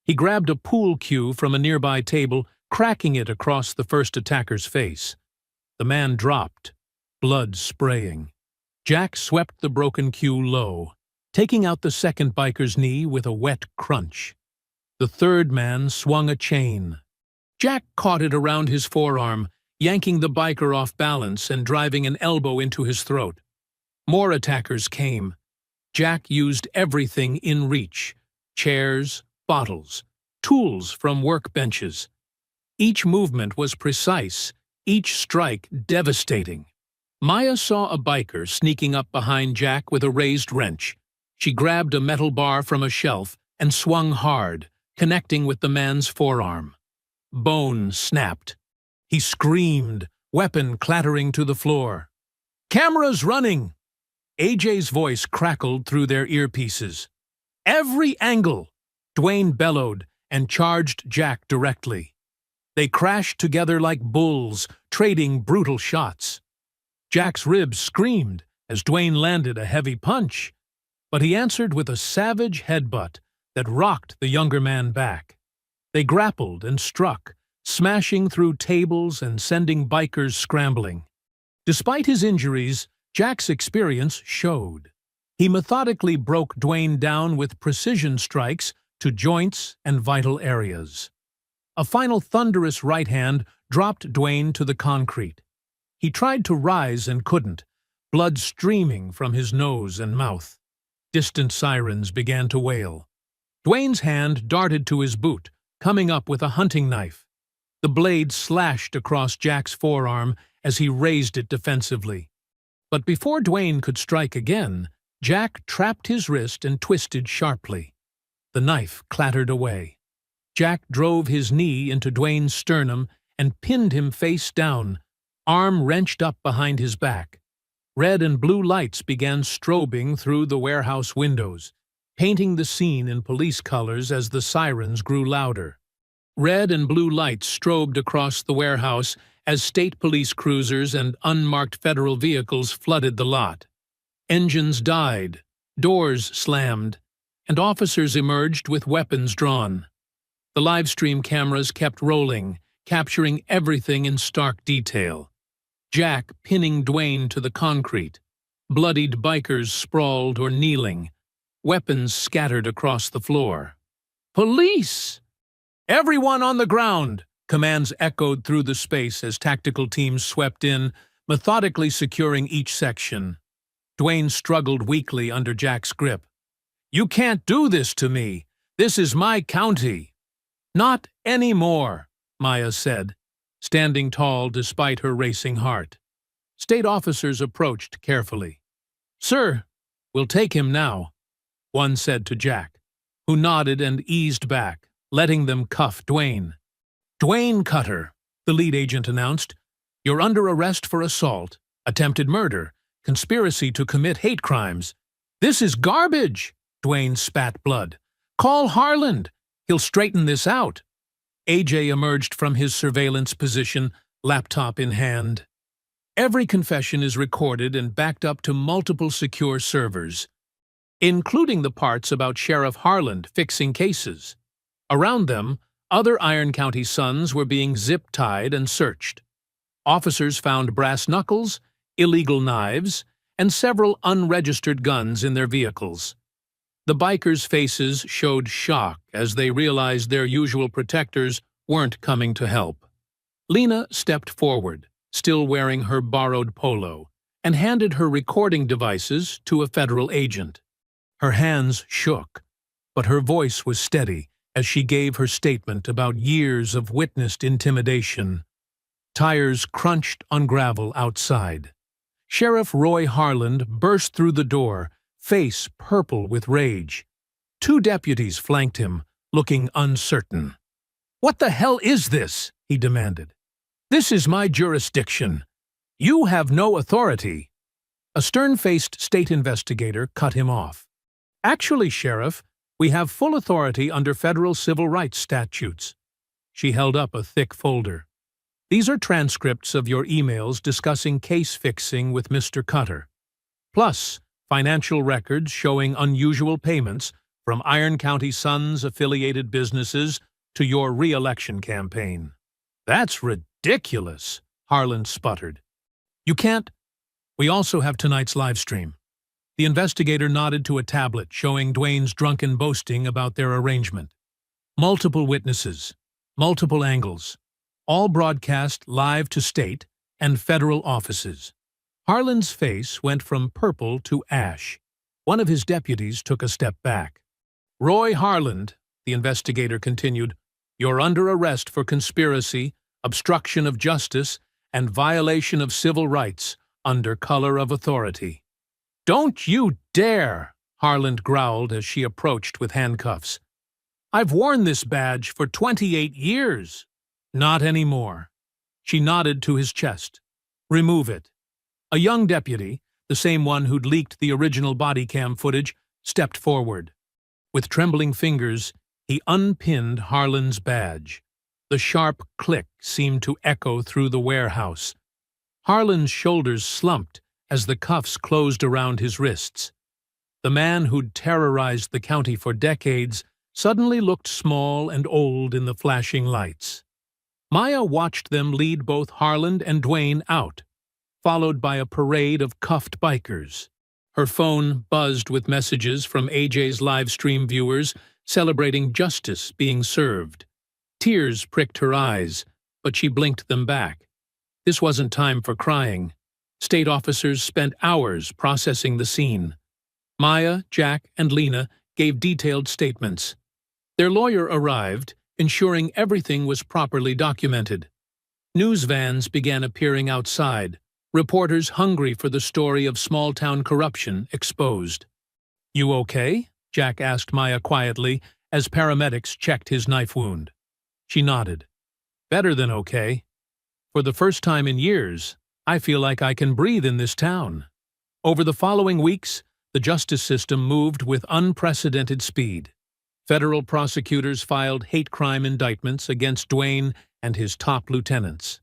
Speaker 1: He grabbed a pool cue from a nearby table, cracking it across the first attacker's face. The man dropped, blood spraying. Jack swept the broken cue low, taking out the second biker's knee with a wet crunch. The third man swung a chain. Jack caught it around his forearm, yanking the biker off balance and driving an elbow into his throat. More attackers came. Jack used everything in reach: chairs, bottles, tools from workbenches. Each movement was precise, each strike devastating. Maya saw a biker sneaking up behind Jack with a raised wrench. She grabbed a metal bar from a shelf and swung hard, connecting with the man's forearm. Bone snapped. He screamed, weapon clattering to the floor. "Cameras running!" AJ's voice crackled through their earpieces. "Every angle!" Dwayne bellowed and charged Jack directly. They crashed together like bulls, trading brutal shots. Jack's ribs screamed as Dwayne landed a heavy punch, but he answered with a savage headbutt that rocked the younger man back. They grappled and struck, smashing through tables and sending bikers scrambling. Despite his injuries, Jack's experience showed. He methodically broke Dwayne down with precision strikes to joints and vital areas. A final thunderous right hand dropped Dwayne to the concrete. He tried to rise and couldn't, blood streaming from his nose and mouth. Distant sirens began to wail. Dwayne's hand darted to his boot, coming up with a hunting knife. The blade slashed across Jack's forearm as he raised it defensively. But before Dwayne could strike again, Jack trapped his wrist and twisted sharply. The knife clattered away. Jack drove his knee into Dwayne's sternum and pinned him face down, arm wrenched up behind his back. Red and blue lights began strobing through the warehouse windows, painting the scene in police colors as the sirens grew louder. Red and blue lights strobed across the warehouse as state police cruisers and unmarked federal vehicles flooded the lot. Engines died, doors slammed, and officers emerged with weapons drawn. The live stream cameras kept rolling, capturing everything in stark detail. Jack pinning Dwayne to the concrete. Bloodied bikers sprawled or kneeling. Weapons scattered across the floor. "Police! Everyone on the ground!" Commands echoed through the space as tactical teams swept in, methodically securing each section. Dwayne struggled weakly under Jack's grip. "You can't do this to me. This is my county." "Not anymore," Maya said, standing tall despite her racing heart. State officers approached carefully. "Sir, we'll take him now," one said to Jack, who nodded and eased back, letting them cuff Dwayne. "Dwayne Cutter," the lead agent announced. "You're under arrest for assault, attempted murder, conspiracy to commit hate crimes." "This is garbage!" Dwayne spat blood. "Call Harland. He'll straighten this out." AJ emerged from his surveillance position, laptop in hand. Every confession is recorded and backed up to multiple secure servers, including the parts about Sheriff Harland fixing cases. Around them, other Iron County sons were being zip-tied and searched. Officers found brass knuckles, illegal knives, and several unregistered guns in their vehicles. The bikers' faces showed shock as they realized their usual protectors weren't coming to help. Lena stepped forward, still wearing her borrowed polo, and handed her recording devices to a federal agent. Her hands shook, but her voice was steady as she gave her statement about years of witnessed intimidation. Tires crunched on gravel outside. Sheriff Roy Harland burst through the door, face purple with rage. 2 deputies flanked him, looking uncertain. "What the hell is this?" he demanded. "This is my jurisdiction. You have no authority." A stern-faced state investigator cut him off. "Actually, Sheriff, we have full authority under federal civil rights statutes." She held up a thick folder. "These are transcripts of your emails discussing case fixing with Mr. Cutter, plus financial records showing unusual payments from Iron County Sons affiliated businesses to your re-election campaign." "That's ridiculous," Harland sputtered. "You can't—" "We also have tonight's live stream." The investigator nodded to a tablet showing Dwayne's drunken boasting about their arrangement. Multiple witnesses, multiple angles, all broadcast live to state and federal offices. Harland's face went from purple to ash. One of his deputies took a step back. "Roy Harland," the investigator continued, "you're under arrest for conspiracy, obstruction of justice, and violation of civil rights under color of authority." "Don't you dare!" Harland growled as she approached with handcuffs. "I've worn this badge for 28 years." "Not anymore." She nodded to his chest. "Remove it." A young deputy, the same one who'd leaked the original body cam footage, stepped forward. With trembling fingers, he unpinned Harland's badge. The sharp click seemed to echo through the warehouse. Harland's shoulders slumped as the cuffs closed around his wrists. The man who'd terrorized the county for decades suddenly looked small and old in the flashing lights. Maya watched them lead both Harland and Dwayne out, followed by a parade of cuffed bikers. Her phone buzzed with messages from AJ's live stream viewers celebrating justice being served. Tears pricked her eyes, but she blinked them back. This wasn't time for crying. State officers spent hours processing the scene. Maya, Jack, and Lena gave detailed statements. Their lawyer arrived, ensuring everything was properly documented. News vans began appearing outside, reporters hungry for the story of small-town corruption exposed. "You okay?" Jack asked Maya quietly as paramedics checked his knife wound. She nodded. "Better than okay. For the first time in years, I feel like I can breathe in this town." Over the following weeks, the justice system moved with unprecedented speed. Federal prosecutors filed hate crime indictments against Dwayne and his top lieutenants.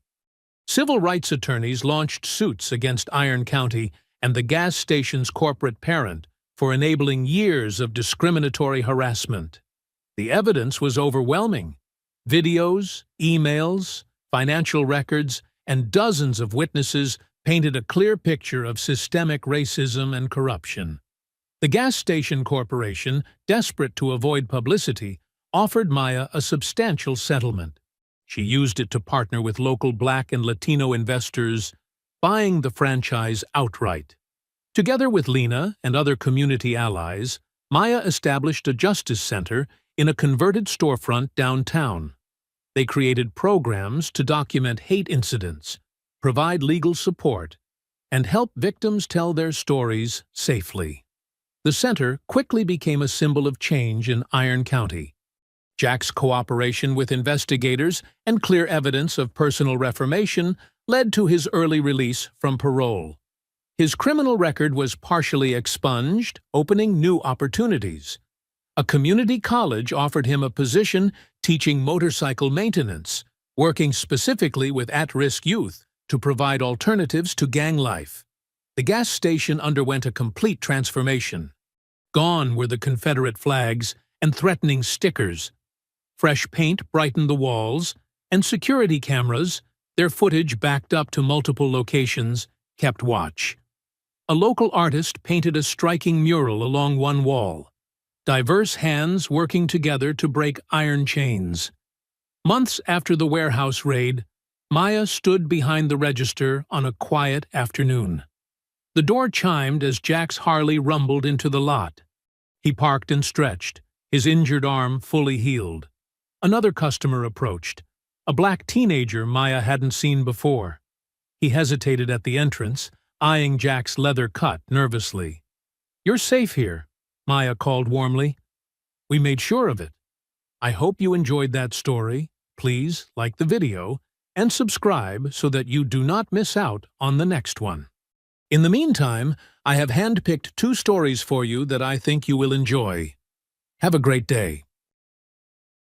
Speaker 1: Civil rights attorneys launched suits against Iron County and the gas station's corporate parent for enabling years of discriminatory harassment. The evidence was overwhelming, Videos, emails, financial records, and dozens of witnesses painted a clear picture of systemic racism and corruption. The gas station corporation, desperate to avoid publicity, offered Maya a substantial settlement. She used it to partner with local Black and Latino investors, buying the franchise outright. Together with Lena and other community allies, Maya established a justice center in a converted storefront downtown. They created programs to document hate incidents, provide legal support, and help victims tell their stories safely. The center quickly became a symbol of change in Iron County. Jack's cooperation with investigators and clear evidence of personal reformation led to his early release from parole. His criminal record was partially expunged, opening new opportunities. A community college offered him a position teaching motorcycle maintenance, working specifically with at-risk youth to provide alternatives to gang life. The gas station underwent a complete transformation. Gone were the Confederate flags and threatening stickers. Fresh paint brightened the walls, and security cameras, their footage backed up to multiple locations, kept watch. A local artist painted a striking mural along one wall, diverse hands working together to break iron chains. Months after the warehouse raid, Maya stood behind the register on a quiet afternoon. The door chimed as Jack's Harley rumbled into the lot. He parked and stretched, his injured arm fully healed. Another customer approached, a Black teenager Maya hadn't seen before. He hesitated at the entrance, eyeing Jack's leather cut nervously. "You're safe here," Maya called warmly. "We made sure of it." I hope you enjoyed that story. Please like the video and subscribe so that you do not miss out on the next one. In the meantime, I have handpicked 2 stories for you that I think you will enjoy. Have a great day.